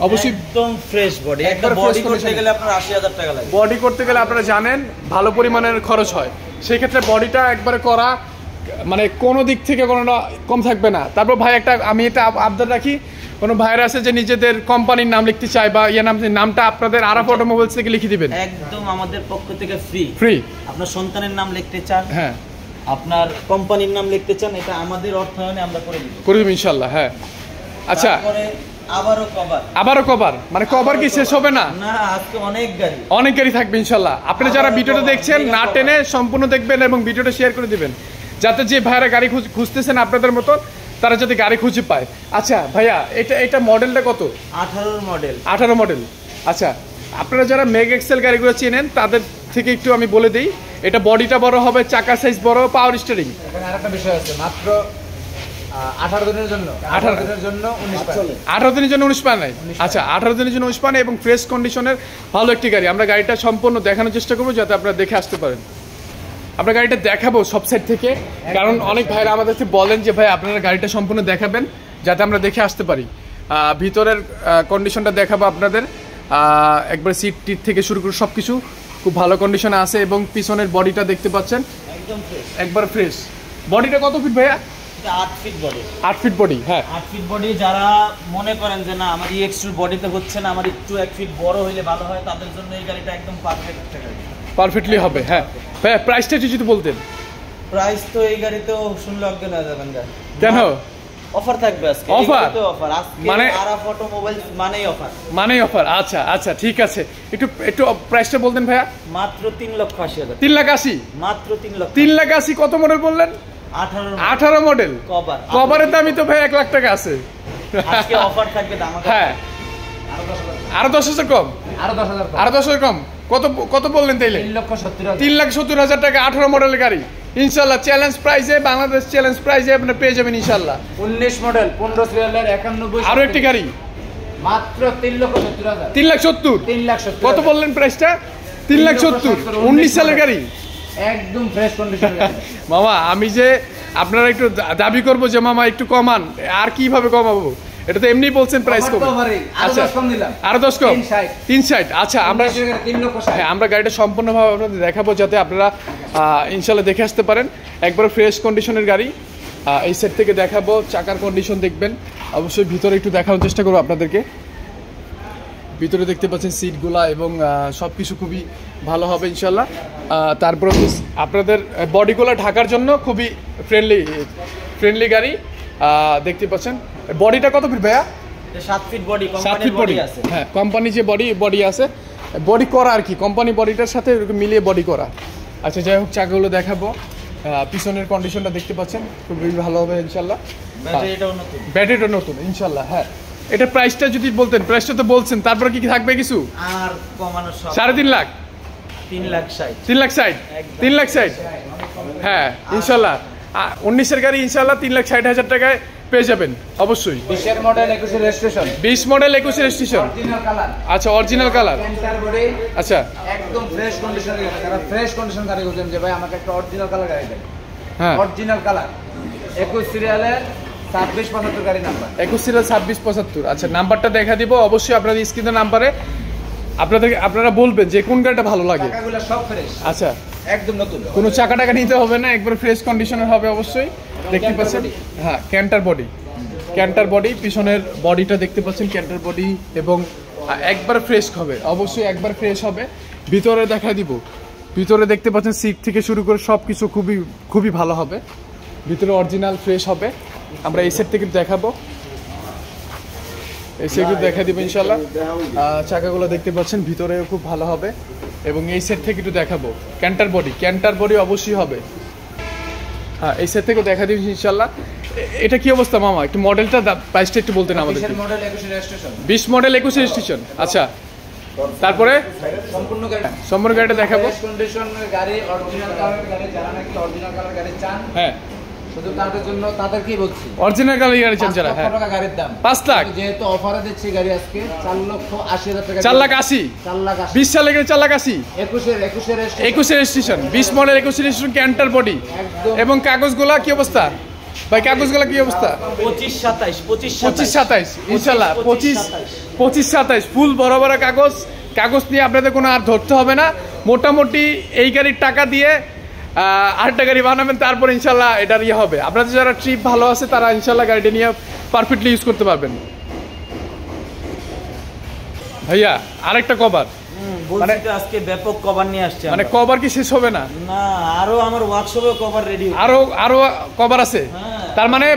অবশ্যই একদম ফ্রেশ বডি। একটা বডি করতে গেলে আপনার 80,000 টাকা লাগে। বডি করতে গেলে আপনারা জানেন ভালো পরিমাণের খরচ হয়, সেই ক্ষেত্রে বডিটা একবারে করা মানে কোনো দিক থেকে কোনোটা কম থাকবে না। তারপর ভাই আমি এটা আবদার রাখি, কোনো ভাইরা আছে যে নিজেদের কোম্পানির নাম লিখতে চায় বা নামটা আপনাদের আরাফ অটোমোবাইলস থেকে লিখে দিবেন, একদম আমাদের পক্ষ থেকে ফ্রি। আপনার সন্তানের নাম লিখতে চান, হ্যাঁ, আপনার কোম্পানির নাম লিখতে চান, এটা আমাদের অর্থায়নে আমরা করে দিব ইনশাআল্লাহ। হ্যাঁ, আচ্ছা, আবারও কভার মানে কভার কি শেষ হবে না? না, আজকে অনেক গাড়ি থাকবে ইনশাআল্লাহ। আপনি যারা ভিডিওটা দেখছেন না টেনে সম্পূর্ণ দেখবেন এবং ভিডিওটা শেয়ার করে দিবেন, যাতে যে ভাইরা গাড়ি খুঁজতেছেন আপনাদের মতো তারা যাতে গাড়ি খুঁজে পায়। আচ্ছা ভাইয়া, এটা মডেলটা কত? 18 মডেল। আচ্ছা, আপনারা যারা মেগ এক্সেল গাড়িগুলো চেনেন তাদের থেকে একটু আমি বলে দিই, এটা বডিটা বড় হবে, চাকা সাইজ বড়, পাওয়ার স্টিয়ারিং। এখানে আরেকটা বিষয় আছে, মাত্র 18 দিনের জন্য 19 পায়। আচ্ছা, 18 দিনের জন্য 19 পায় এবং ফ্রেশ কন্ডিশনের ভালো একটি গাড়ি। আমরা গাড়িটা সম্পূর্ণ দেখানোর চেষ্টা করবো যাতে আপনারা দেখে আসতে পারেন। আমরা গাড়িটা দেখাবো সব সাইড থেকে, কারণ অনেক ভাইরা আমাদেরকে বলেন যে ভাই আপনারা গাড়িটা সম্পূর্ণ দেখাবেন যাতে আমরা দেখে আসতে পারি। ভিতরের কন্ডিশনটা দেখাবো আপনাদের, একবার সিট টিট থেকে শুরু করে সব কিছু খুব ভালো কন্ডিশনে আছে এবং পিছনের বডিটা দেখতে পাচ্ছেন একবার ফ্রেশ। বডিটা কত ফিট ভাইয়া? 8 ফিট বডি। 8 ফিট বডি, হ্যাঁ 8 ফিট বডি। যারা মনে করেন যে না আমার এক্সট্রুড বডিতে হচ্ছে না, আমার একটু 1 ফিট বড় হইলে ভালো হয়, তাদের জন্য এই গাড়িটা একদম পারফেক্টলি হবে। হ্যাঁ ভাইয়া, প্রাইসটা যদি বলতেন। প্রাইস তো এই গাড়িতেও শুনলে অজ্ঞান হয়ে যাবেন। কেন? অফার থাকবে আজকে। অফার আজকে আরাফ অটোমোবাইলস মানেই অফার। আচ্ছা, ঠিক আছে, একটু প্রাইসটা বলতেন ভাইয়া। মাত্র 3,80,000। 3,80,000? মাত্র 3,80,000। কত মডেল বললেন? 18 মডেল। কভারের দামই তো ভাই 1 লাখ টাকা আছে। আজকে অফার থাকবে দাম। হ্যাঁ, আরো 10,000 কম। আরো 10,000 কম। কত বললেন তাইলে? 3,70,000 টাকা 18 মডেলের গাড়ি ইনশাআল্লাহ চ্যালেঞ্জ প্রাইসে, বাংলাদেশ চ্যালেঞ্জ প্রাইসে আপনি পেয়ে যাবেন ইনশাআল্লাহ। 19 মডেল 15 সিরিয়ালের 91। আরো একটি গাড়ি মাত্র 3,70,000। 3,70,000। কত বললেন প্রাইসটা? 3,70,000। 19 সালের গাড়ি, একদম ফ্রেশ কন্ডিশন। মামা আমি যে আপনারা একটু দাবি করবো যে মামা একটু কমান, আর কিভাবে কমাবো? এটা তো এমনি বলছেন প্রাইস কম, আচ্ছা আরো 10 কম 360। আচ্ছা আমরা হ্যাঁ আমরা গাড়িটা সম্পূর্ণভাবে আপনাদের দেখাবো যাতে আপনারা ইনশাল্লাহ দেখে আসতে পারেন। একবার ফ্রেশ কন্ডিশনের গাড়ি, এই সেট থেকে দেখাবো। চাকার কন্ডিশন দেখবেন, অবশ্যই ভিতরে একটু দেখানোর চেষ্টা করবো আপনাদেরকে। ভিতরে দেখতে পাচ্ছেন সিটগুলা এবং সব কিছু খুবই ভালো হবে ইনশাল্লাহ। তারপর আপনাদের বডিগুলো ঢাকার জন্য খুবই ফ্রেন্ডলি গাড়ি দেখতে পাচ্ছেন। বডিটা কত ফিট ভাইয়া? 7 ফিট বডি, 7 ফিট বডি আছে। হ্যাঁ কোম্পানি যে বডি আছে, বডি করা আর কি, কোম্পানি বডিটার সাথে মিলিয়ে বডি করা। আচ্ছা যাই হোক, চাকাগুলো দেখাবো। পিছনের কন্ডিশনটা দেখতে পাচ্ছেন খুবই ভালো হবে ইনশাল্লাহ। ব্যাটারিটা নতুন ইনশাল্লাহ। হ্যাঁ এটা প্রাইসটা যদি বলতেন, প্রাইসটা তো বলছেন, তারপরে কি থাকবে কিছু আর কমানো? 3.5 লাখ, 3,60,000। হ্যাঁ ইনশাল্লাহ 19-এর গাড়ি ইনশাল্লাহ 3,60,000 টাকায় পেয়ে যাবেন অবশ্যই। 20 মডেল 21 রেজিস্ট্রেশন, 20 মডেল 21 রেজিস্ট্রেশন। আচ্ছা অরিজিনাল কালার, আচ্ছা একদম ফ্রেশ কন্ডিশনের গাড়ি। যারা ফ্রেশ কন্ডিশন গাড়ি বলছেন যে ভাই আমাকে একটা অরিজিনাল কালার গাড়ি দেন, হ্যাঁ অরিজিনাল কালার 21 সিরিয়ালের 2675 গাড়ি নাম্বার, 21 সিরিয়াল 2675। আচ্ছা নাম্বারটা দেখা দিব অবশ্যই আপনাদের স্ক্রিনের নাম্বারে। আপনারা বলবেন যে কোন গাড়িটা ভালো লাগে। চাকাগুলো সব ফ্রেশ, আচ্ছা একদম নতুন, কোনো চাকা টাকা নিতে হবে না, একবার ফ্রেশ কন্ডিশনের হবে অবশ্যই। দেখতে পাচ্ছেন হ্যাঁ ক্যান্টার বডি, পিছনের বডিটা দেখতে পাচ্ছেন ক্যান্টার বডি এবং একবার ফ্রেশ হবে অবশ্যই, একবার ফ্রেশ হবে। ভিতরে দেখা দিব, ভিতরে দেখতে পাচ্ছেন সিট থেকে শুরু করে সব কিছু খুবই ভালো হবে। ভিতরে অরিজিনাল ফ্রেশ হবে। আমরা এই সেট থেকে দেখাবো, এই সেটগুলো দেখা দিব ইনশাল্লাহ। চাকাগুলো দেখতে পাচ্ছেন ভিতরে খুব ভালো হবে এবং এই সেট থেকে একটু দেখাবো। ক্যান্টার বডি অবশ্যই হবে। হ্যাঁ এই সেট থেকে দেখা দিব ইনশাল্লাহ। এটা কি অবস্থা মামা, একটু মডেলটা প্রাইসটা একটু বলতেন আমাদের। 20 মডেল 21 রেজিস্ট্রেশন, 20 মডেল 21 রেজিস্ট্রেশন। আচ্ছা তারপরে সম্পূর্ণ গাড়িটা দেখাবো। ফ্রেশ কন্ডিশনের গাড়ি, অরিজিনাল কালারের গাড়ি, যারা নাকি অরিজিনাল কালার গাড়ি চান, হ্যাঁ শুধু তাদের জন্য, তাদের কি বলছি অরিজিনাল গাড়ি চান যারা, হ্যাঁ 5 টাকা গাড়ির দাম 5 লাখ, যেহেতু অফারে দিচ্ছি গাড়ি আজকে 4,80,000 টাকা, 4,80,000, 4,80,000 20 সালে গেলে 4,80,000, 21 registration, 20 model 21 registration, Canter body এবং কাগজগুলা কি অবস্থা ভাই? কাগজগুলা কি অবস্থা? 25-27 ইনশাল্লাহ, 25-27 ফুল বড় বড় কাগজ নিয়ে আপনাদের কোনো আর ধরতে হবে না। মোটামুটি এই গাড়ির টাকা দিয়ে আরেকটা গাড়ি বানাবেন, তারপর ইনশাল্লাহ এটার ইয়ে হবে। আপনাদের যারা ট্রিপ ভালো আছে তারা ইনশাল্লাহ গাড়িটা নিয়ে পারফেক্টলি ইউজ করতে পারবেন। ভাইয়া আরেকটা কভার, মানে আজকে ব্যাপক কভার নিয়ে আসছে, মানে কভার কি শেষ হবে না? না, আরো আমার ওয়ার্কশপে কভার রেডি, আরো কভার আছে। তার মানে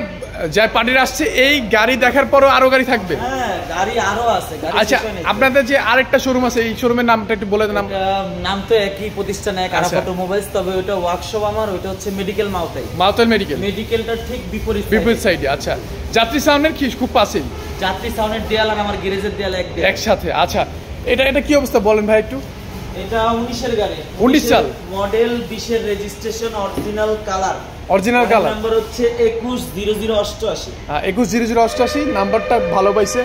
যে পার্টির আসছে এই গাড়ি দেখার পরও আরো গাড়ি থাকবে। হ্যাঁ গাড়ি আরো আছে। আচ্ছা আপনাদের যে আরেকটা শোরুম আছে, এই শোরুমের নামটা একটু বলে দেন। নাম তো একই প্রতিষ্ঠান, এক আরাফাত অটোমোবাইলস, তবে ওটা ওয়ার্কশপ আমার, ওটা হচ্ছে মেডিকেল মাউথেল মেডিকেলটা ঠিক বিপরীত সাইডে। আচ্ছা যাত্রী সাউন্ডের কি খুব পাশে, যাত্রী সাউন্ডের দেয়াল আর আমার গ্যারেজের দেয়াল একসাথে। আচ্ছা এটা কি অবস্থা বলেন ভাই একটু। এটা 19-এর গাড়ি, 19 সাল মডেল, 20-এর রেজিস্ট্রেশন, অরিজিনাল কালার নাম্বার হচ্ছে 210088। হ্যাঁ 210088 নাম্বারটা ভালো পাইছে।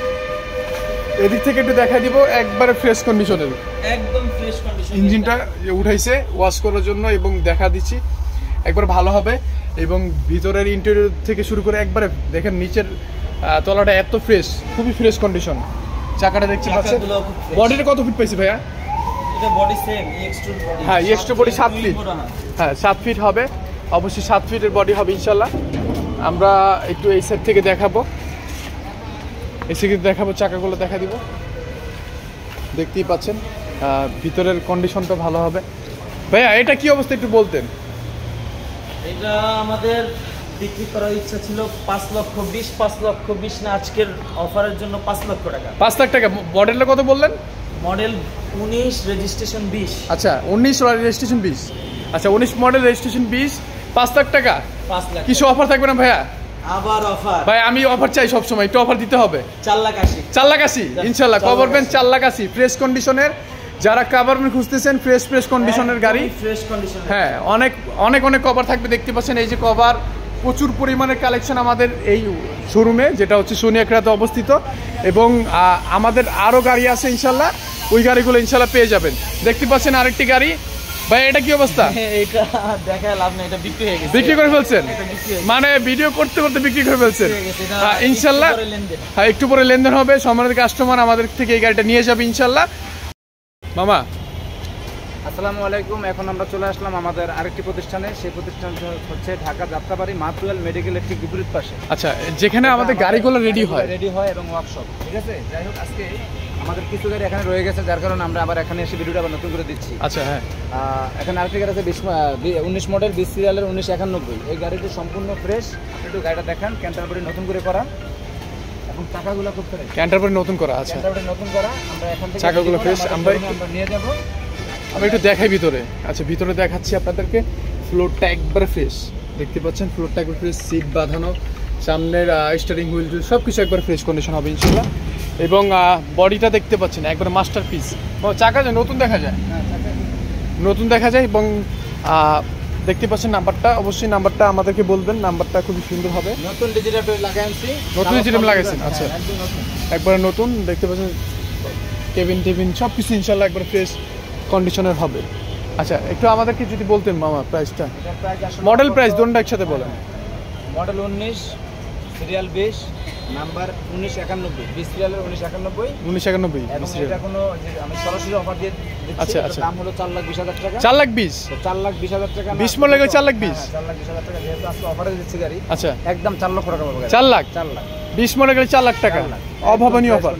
এদিক থেকে একটু দেখা দিব, একবারে ফ্রেশ কন্ডিশনের, একদম ফ্রেশ কন্ডিশন। ইঞ্জিনটা উঠাইছে ওয়াশ করার জন্য এবং দেখা দিচ্ছি একবার ভালো হবে। এবং ভিতরের ইন্টেরিয়র থেকে শুরু করে একবারে দেখেন নিচের তলাটা এত ফ্রেশ, খুবই ফ্রেশ কন্ডিশন। চাকাটা দেখতে পাচ্ছেন, বডিটা কত ফিট পাইছে ভাইয়া? এটা বডি সেম এক্সট্রুড বডি, হ্যাঁ এক্সট্রুড বডি 7 ফিট, হ্যাঁ 7 ফিট হবে অবশ্যই, 7 ফিটের বডি হবে ইনশাল্লাহ। আমরা একটু এই সাইড থেকে দেখাবো, এই সাইড দেখাবো, চাকাগুলো দেখা দিব। দেখতেই পাচ্ছেন ভিতরের কন্ডিশনটা ভালো হবে। ভাইয়া এটা কি অবস্থা একটু বলতেন। এটা আমাদের বিক্রি করার ইচ্ছা ছিল 5,20,000 না, আজকের অফারের জন্য 5 লক্ষ টাকা। 5 লাখ টাকা। মডেলটা কত বললেন? Model 19 registration 20। আচ্ছা 19 রেজিস্ট্রেশন 20। আচ্ছা 19 মডেল রেজিস্ট্রেশন 20, 5 লাখ টাকা। 5 লাখ কিছু অফার থাকবে না ভাইয়া? আবার অফার ভাই, আমি অফার চাই সব সময়, একটু অফার দিতে হবে। 4,80,000 ইনশাল্লাহ কভারবেন 4,80,000 ফ্রেশ কন্ডিশনের। যারা কভারবেন খুঁজতেছেন ফ্রেশ কন্ডিশনের গাড়ি, ফ্রেশ কন্ডিশন, হ্যাঁ অনেক কভার থাকবে। দেখতে পাচ্ছেন এই যে কভার, প্রচুর পরিমাণের কালেকশন আমাদের এই শোরুমে, যেটা হচ্ছে সোনিয়াখড়াতে অবস্থিত। এবং আমাদের আরও গাড়ি আছে ইনশাল্লাহ, ওই গাড়িগুলো ইনশাল্লাহ পেয়ে যাবেন। দেখতে পাচ্ছেন আরেকটি গাড়ি ভাই এটা কি অবস্থা? এটা দেখায় লাভ নেই, এটা বিক্রি হয়ে গেছে। বিক্রি করে ফেলছেন? মানে ভিডিও করতে করতে বিক্রি করে ফেলছেন? ইনশাল্লাহ হ্যাঁ, একটু পরে লেনদেন হবে। সম্মানিত কাস্টমার আমাদের থেকে এই গাড়িটা নিয়ে যাবে ইনশাল্লাহ। মামা আসসালামু আলাইকুম। এখন আমরা চলে আসলাম আমাদের আরেকটি প্রতিষ্ঠানে। সেই প্রতিষ্ঠানটা হচ্ছে ঢাকা যাত্রাবাড়ি মাতুয়াল মেডিকেলের ঠিক বিপরীত পাশে। আচ্ছা, যেখানে আমাদের গাড়িগুলো রেডি হয় এবং ওয়ার্কশপ, ঠিক আছে। যাই হোক, আজকে আমাদের কিছু গাড়ি এখানে রয়ে গেছে, যার কারণে আমরা আবার এখানে এসে ভিডিওটা আবার নতুন করে দিচ্ছি। আচ্ছা হ্যাঁ, এখানে আরেকটি গাড়ি আছে 19 মডেল 20 সিরিয়ালের 1991। এই গাড়িটি সম্পূর্ণ ফ্রেশ। আপনি একটু গাড়িটা দেখান। ক্যান্টারবারি নতুন করে করা এবং চাকাগুলো খুব ফ্রেশ। ক্যান্টারবারি নতুন করা আছে, ক্যান্টারবারি নতুন করা। আমরা এখান থেকে চাকাগুলো ফ্রেশ আমরা নিয়ে যাব। আমি একটু দেখাই ভিতরে। আচ্ছা, ভিতরে দেখাচ্ছি আপনাদেরকে। ফ্লোরটা একবারে ফ্রেশ, দেখতে পাচ্ছেন ফ্লোরটা একবার ফ্রেশ, সিট বাঁধানো, সামনের স্টিয়ারিং হুইল সব কিছু একবার ফ্রেশ কন্ডিশন হবে ইনশাল্লাহ। এবং বডিটা দেখতে পাচ্ছেন একবার মাস্টার পিস। চাকা যায় নতুন দেখা যায়, নতুন দেখা যায়। এবং দেখতে পাচ্ছেন নাম্বারটা, অবশ্যই নাম্বারটা আমাদেরকে বলবেন। নাম্বারটা খুবই সুন্দর হবে। নতুন ডিজিটাল লাগাইছি, নতুন ডিজিটাল লাগাইছেন? আচ্ছা, একবার নতুন দেখতে পাচ্ছেন। কেবিন সব কিছু ইনশাল্লাহ একবার ফ্রেশ কন্ডিশনের হবে। আচ্ছা, একটু আমাদেরকে যদি বলতেন মামা প্রাইসটা, মডেল প্রাইস দোনটা একসাথে বলেন। মডেল 19, সিরিয়াল 20, নাম্বার 1991, 20 সিরিয়ালের 1991। এবং এটা কোনো আমি সরাসরি অফার দিয়ে দিচ্ছি। আচ্ছা আচ্ছা, দাম হলো 4,20,000 টাকা। 4,20,000? 4,20,000 টাকা। 20 মডেল 4,20,000? 4,20,000 টাকা। যেহেতু আজকে অফারে দিচ্ছি গাড়ি, আচ্ছা একদম 4 লক্ষ টাকা পাবে। 4 লাখ? 20 মডেল 4 লাখ টাকা, অভাবনীয় অফার,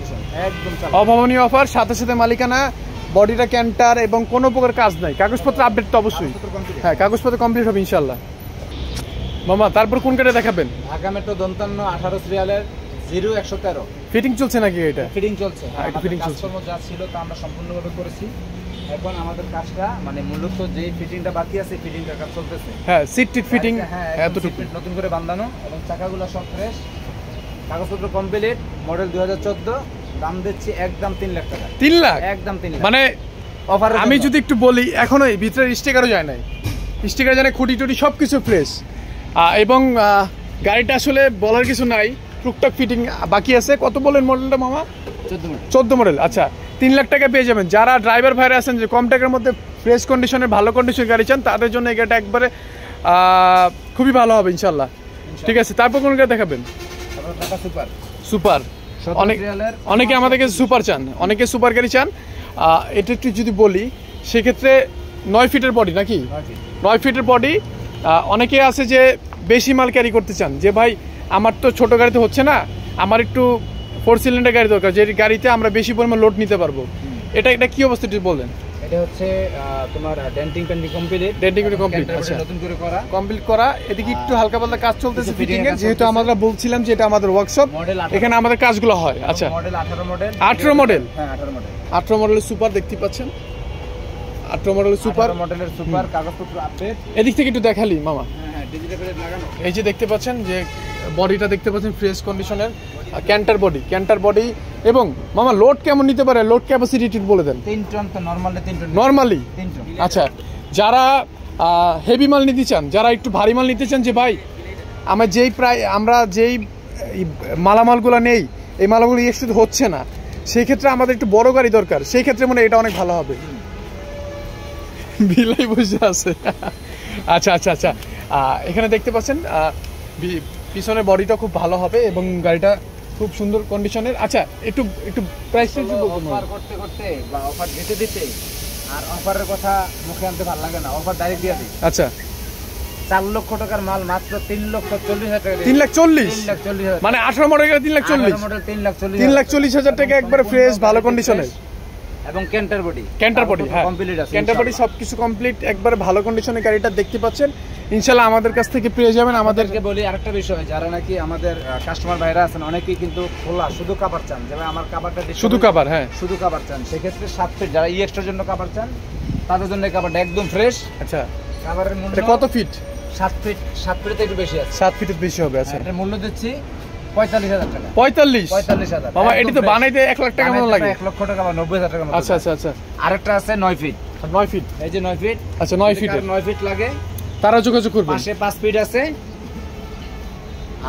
একদম অভাবনীয় অফার। সাথে সাথে মালিকানা, বডিটা ক্যান্টার এবং কোনো প্রকার কাজ নাই। কাগজপত্র আপডেট তো অবশ্যই, হ্যাঁ কাগজপত্র কমপ্লিট হবে ইনশাল্লাহ। মামা তারপর কোন গাড়ি দেখাবেন? ঢাকা মেট্রো 55 18 সিরিয়ালের 0113। ফিটিং চলছে নাকি এটা? ফিটিং চলছে, হ্যাঁ একটু ফিটিং চলছে। কাজকর্ম যা ছিল তা আমরা সম্পূর্ণভাবে করেছি। এখন আমাদের কাজটা মানে মূলত যে ফিটিংটা বাকি আছে, ফিটিংটা কাজ চলতেছে। হ্যাঁ, সিট টিট ফিটিং এতটুকু নতুন করে বাঁধানো এবং চাকাগুলো সব ফ্রেশ, কাগজপত্র কমপ্লিট। মডেল 2014। দাম দিচ্ছি একদম 3 লাখ টাকা। 3 লাখ? একদম 3 লাখ মানে অফার। আমি যদি একটু বলি, এখনো ভিতরে স্টিকারও যায় নাই, স্টিকার যায় না, খুঁটি টুটি সব কিছু ফ্রেশ। এবং গাড়িটা আসলে বলার কিছু নাই, টুকটাক ফিটিং বাকি আছে। কত বলেন মডেলটা মামা? 14 মডেল। আচ্ছা, 3 লাখ টাকা পেয়ে যাবেন। যারা ড্রাইভার ভাইরা আছেন যে কম টাকার মধ্যে ফ্রেশ কন্ডিশনের ভালো কন্ডিশনের গাড়ি চান, তাদের জন্য এই গাড়িটা একবারে খুবই ভালো হবে ইনশাল্লাহ। ঠিক আছে, তারপর কোন গাড়ি দেখাবেন? সুপার। অনেকে আমাদেরকে সুপার চান, অনেকে সুপার গাড়ি চান। এটা একটু যদি বলি সেক্ষেত্রে 9 ফিটের বডি নাকি? 9 ফিটের বডি। অনেকে আছে যে বেশি মাল ক্যারি করতে চান, যে ভাই আমার তো ছোট গাড়িতে হচ্ছে না, আমার একটু 4 সিলিন্ডার গাড়ি দরকার, যে গাড়িতে আমরা বেশি পরিমাণ লোড নিতে পারবো। এটা কি অবস্থা একটু বললেন? এটা হচ্ছে তোমার denting painting complete. Denting painting complete, আচ্ছা নতুন করে করা, কমপ্লিট করা। এদিকে একটু হালকা পাতলা কাজ চলতেছে ফিটিং এর, যেহেতু আমরা বলছিলাম যে এটা আমাদের ওয়ার্কশপ, এখানে আমাদের কাজগুলো হয়। আচ্ছা, মডেল 18 মডেল। 18 মডেল? হ্যাঁ 18 মডেল। 18 মডেলের সুপার দেখতে পাচ্ছেন, 18 মডেলের সুপার, 18 মডেলের সুপার, কাগজপত্র আপডেট। এদিক থেকে একটু দেখালি মামা। হ্যাঁ, ডিজিটাল প্লেট লাগানো। এই যে দেখতে পাচ্ছেন যে বডিটা দেখতে পাচ্ছেন ফ্রেশ কন্ডিশনের, ক্যান্টার বডি। এবং মামা লোড কেমন নিতে পারে? লোড ক্যাপাসিটি বলে দেন। 3 টন তো নরমালি 3 টন। Normally 3 ton. আচ্ছা, যারা হেভি মাল নিতে চান, যারা একটু ভারী মাল নিতে চান, যে ভাই আমরা যেই মালামালগুলো নেই, এই মালামালগুলো একসাথে হচ্ছে না, সেই ক্ষেত্রে আমাদের একটু বড় গাড়ি দরকার, সেই ক্ষেত্রে মনে এটা অনেক ভালো হবে। বিলাই বসে আছে। আচ্ছা আচ্ছা আচ্ছা, এখানে দেখতে পাচ্ছেন পিছনের বডিটা খুব ভালো হবে এবং গাড়িটা খুব সুন্দর কন্ডিশনের। আচ্ছা, একটু প্রাইসটা একটু অফার করতে বা অফার দিতে আর অফারের কথা মুখে আনতে ভালো লাগে না, অফার ডাইরেক্ট দিয়ে দিই। আচ্ছা, 4 লক্ষ টাকার মাল মাত্র 3,40,000 টাকা। 3,40,000? মানে 18 মডেল 3,40,000? 3,40,000 টাকা একবারে ফ্রেশ ভালো কন্ডিশনের এবং ক্যান্টার বডি। হ্যাঁ কমপ্লিট আছে, ক্যান্টার বডি সবকিছু কমপ্লিট, একবারে ভালো কন্ডিশনের গাড়িটা দেখতে পাচ্ছেন ইনশাআল্লাহ আমাদের কাছ থেকে পেয়ে যাবেন। আমাদেরকে বলি আরেকটা বিষয়, যারা নাকি আমাদের কাস্টমার ভাইরা আছেন, অনেকেই কিন্তু খোলা শুধু কভার চান, যেমন আমার কভারটা শুধু কভার, হ্যাঁ শুধু কভার চান, সেক্ষেত্রে 7 ফিট যারা এক্সট্রার জন্য কভার চান, তাদের জন্য কভারটা একদম ফ্রেশ। আচ্ছা, কভারের মূল্য কত ফিট? 7 ফিট। 7 ফিটের একটু বেশি আছে, 7 ফিটের বেশি হবে। আচ্ছা, এটার মূল্য দিচ্ছি 45,000 টাকা। 45,000? বাবা, এটা তো বানাইতে 1 লাখ টাকা মতো লাগে। 1 লক্ষ টাকা বা 90,000 টাকা মতো। আচ্ছা আচ্ছা আচ্ছা, আরেকটা আছে 9 ফিট। 9 ফিট, এই যে 9 ফিট। আচ্ছা, 9 ফিট 9 ফিট লাগে, তারা যোগাযোগ করবেন। পাশে 5 ফিট আছে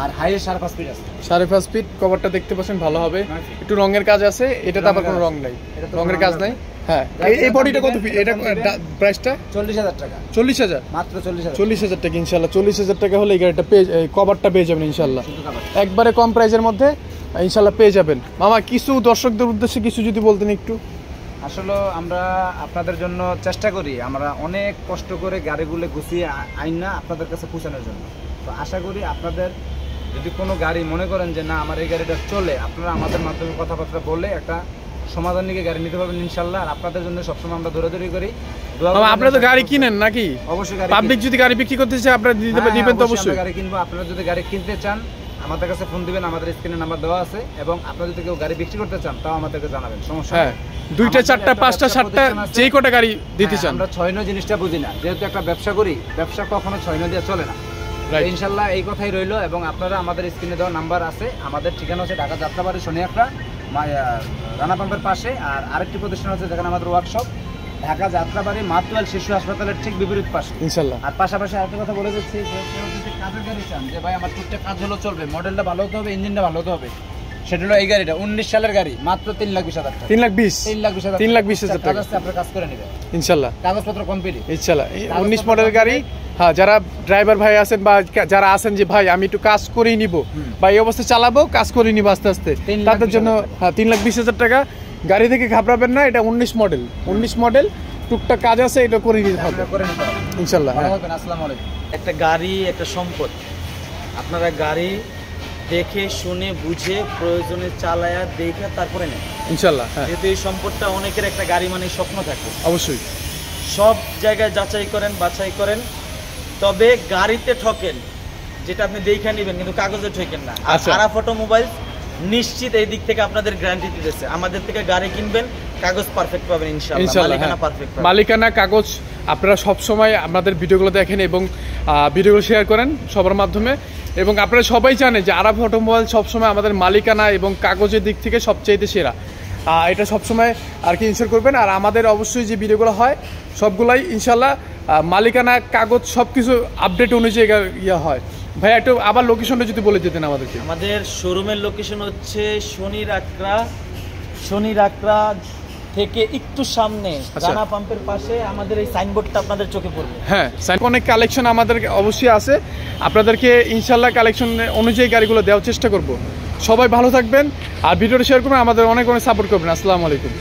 আর হাইয়ে 5.5 ফিট আছে। 5.5 ফিট কভারটা দেখতে পাচ্ছেন ভালো হবে। একটু রঙের কাজ আছে, এটাতে আবার কোনো রং নাই, রঙের কাজ নাই। হ্যাঁ এই বডিটা কত এটা প্রাইসটা 40,000 টাকা 40,000 মাত্র 40,000 টাকা ইনশাআল্লাহ 40,000 টাকা হলে এই গাড়িটা কভারটা পেয়ে যাবেন ইনশাআল্লাহ একবারে কম প্রাইসের মধ্যে ইনশাআল্লাহ পেয়ে যাবেন। মামা কিছু দর্শকদের উদ্দেশ্যে কিছু যদি বলতেন একটু। আসলে আমরা আপনাদের জন্য চেষ্টা করি, আমরা অনেক কষ্ট করে গাড়িগুলো গুছিয়ে আইন না আপনাদের কাছে পৌঁছানোর জন্য। তো আশা করি আপনাদের যদি কোনো গাড়ি মনে করেন যে না আমার এই গাড়িটা চলে, আপনারা আমাদের মাধ্যমে কথাবার্তা বলে একটা সমাধান নিয়ে গাড়ি নিতে পারবেন ইনশাআল্লাহ। আর আপনাদের জন্য সবসময় আমরা দৌড়াদৌড়ি করি। আপনারা তো গাড়ি কিনেন নাকি? অবশ্যই পাবলিক যদি গাড়ি বিক্রি করতে চায় আপনারা দিবেন তো অবশ্যই। গাড়ি কিনবো, আপনারা যদি গাড়ি কিনতে চান আমাদের কাছে ফোন দিবেন, আমাদের স্ক্রিনে নাম্বার দেওয়া আছে। এবং আপনারা যদি কেউ গাড়ি বিক্রি করতে চান তাও আমাদেরকে জানাবেন, সমস্যা নেই। 2টা 4টা 5টা 7টা যেই কটা গাড়ি দিতে চান। আমরা 6 নয় জিনিসটা বুঝি না, যেহেতু একটা ব্যবসা করি, ব্যবসা কখনো 6 নয় দিয়ে চলে না। ইনশাআল্লাহ এই কথাই রইলো। এবং আপনারা আমাদের স্ক্রিনে দেওয়া নাম্বার আছে, আমাদের ঠিকানা হচ্ছে ঢাকা যাত্রাবাড়ি শনিয়াকড়া রানা পাম্পের পাশে। আর আরেকটি প্রতিষ্ঠান আছে যেখানে আমাদের ওয়ার্কশপ ঢাকা যাত্রাবাড়ি মাতুয়াল শিশু হাসপাতালের ঠিক বিপরীত পাশে ইনশাআল্লাহ। আর পাশাপাশি আরেকটা কথা বলে দিচ্ছি যে কাজের গাড়ি চান যে ভাই আমার টুকটাক কাজ হলো চলবে, মডেলটা ভালো হতে হবে, ইঞ্জিনটা ভালো হতে হবে, সেটা হলো এই গাড়িটা 19 সালের গাড়ি, মাত্র 3,20,000 টাকা। 3,20,000 টাকা আপনার কাজ করে নেবেন ইনশাআল্লাহ, কাগজপত্র কমপ্লিট ইনশাআল্লাহ। 19 মডেল গাড়ি। হ্যাঁ, যারা ড্রাইভার ভাই আছেন বা যারা আছেন যে ভাই আমি একটু কাজ করেই নিব বা এই অবস্থায় চালাবো, কাজ করে নিব আস্তে আস্তে, তাদের জন্য 3,20,000 টাকা। গাড়ি থেকে ঘাবড়াবেন না, এটা 19 মডেল টুকটাক কাজ আছে, এটা করে নিতে হবে ইনশাআল্লাহ। আসসালামু আলাইকুম। একটা গাড়ি একটা সম্পদ, আপনারা গাড়ি দেখে শুনে বুঝে প্রয়োজনে চালায়া দেখে তারপরে নেন ইনশাআল্লাহ। যেহেতু এই সম্পদটা অনেকের একটা গাড়ি মানে স্বপ্ন থাকে, অবশ্যই সব জায়গায় যাচাই করেন বাছাই করেন, তবে গাড়িতে ঠকেন যেটা আপনি দেখে নেবেন কিন্তু কাগজে ঠকেন না। আরাফ অটোমোবাইল নিশ্চিত এই দিক থেকে আপনাদের গ্যারান্টি দিতেছে, আমাদের থেকে গাড়ি কিনবেন কাগজ পারফেক্ট পাবেন ইনশাআল্লাহ, মালিকানা পারফেক্ট পাবেন। মালিকানা কাগজ আপনারা সব সময় আমাদের ভিডিওগুলো দেখেন এবং ভিডিওগুলো শেয়ার করেন সবার মাধ্যমে। এবং আপনারা সবাই জানেন যে আরাফ অটোমোবাইল সবসময় আমাদের মালিকানা এবং কাগজের দিক থেকে সবচেয়ে সেরা, এটা সবসময় আর কি ইনশিওর করবেন। আর আমাদের অবশ্যই যে ভিডিওগুলো হয় সবগুলাই ইনশাআল্লাহ মালিকানা কাগজ সব কিছু আপডেট অনুযায়ী ইয়ে হয়। ভাই একটু আবার লোকেশনটা যদি বলে দিতেন আমাদেরকে। আমাদের শোরুমের লোকেশন হচ্ছে শনির আকরা থেকে একটু সামনে রানা পাম্পের পাশে আমাদের এই সাইনবোর্ডটা আপনাদের চোখে পড়বে। হ্যাঁ, অনেক কালেকশন আমাদের অবশ্যই আছে, আপনাদেরকে ইনশাআল্লাহ কালেকশন অনুযায়ী গাড়িগুলো দেওয়ার চেষ্টা করব। সবাই ভালো থাকবেন আর ভিডিওটা শেয়ার করবেন, আমাদের অনেক সাপোর্ট করবেন। আসসালামু আলাইকুম।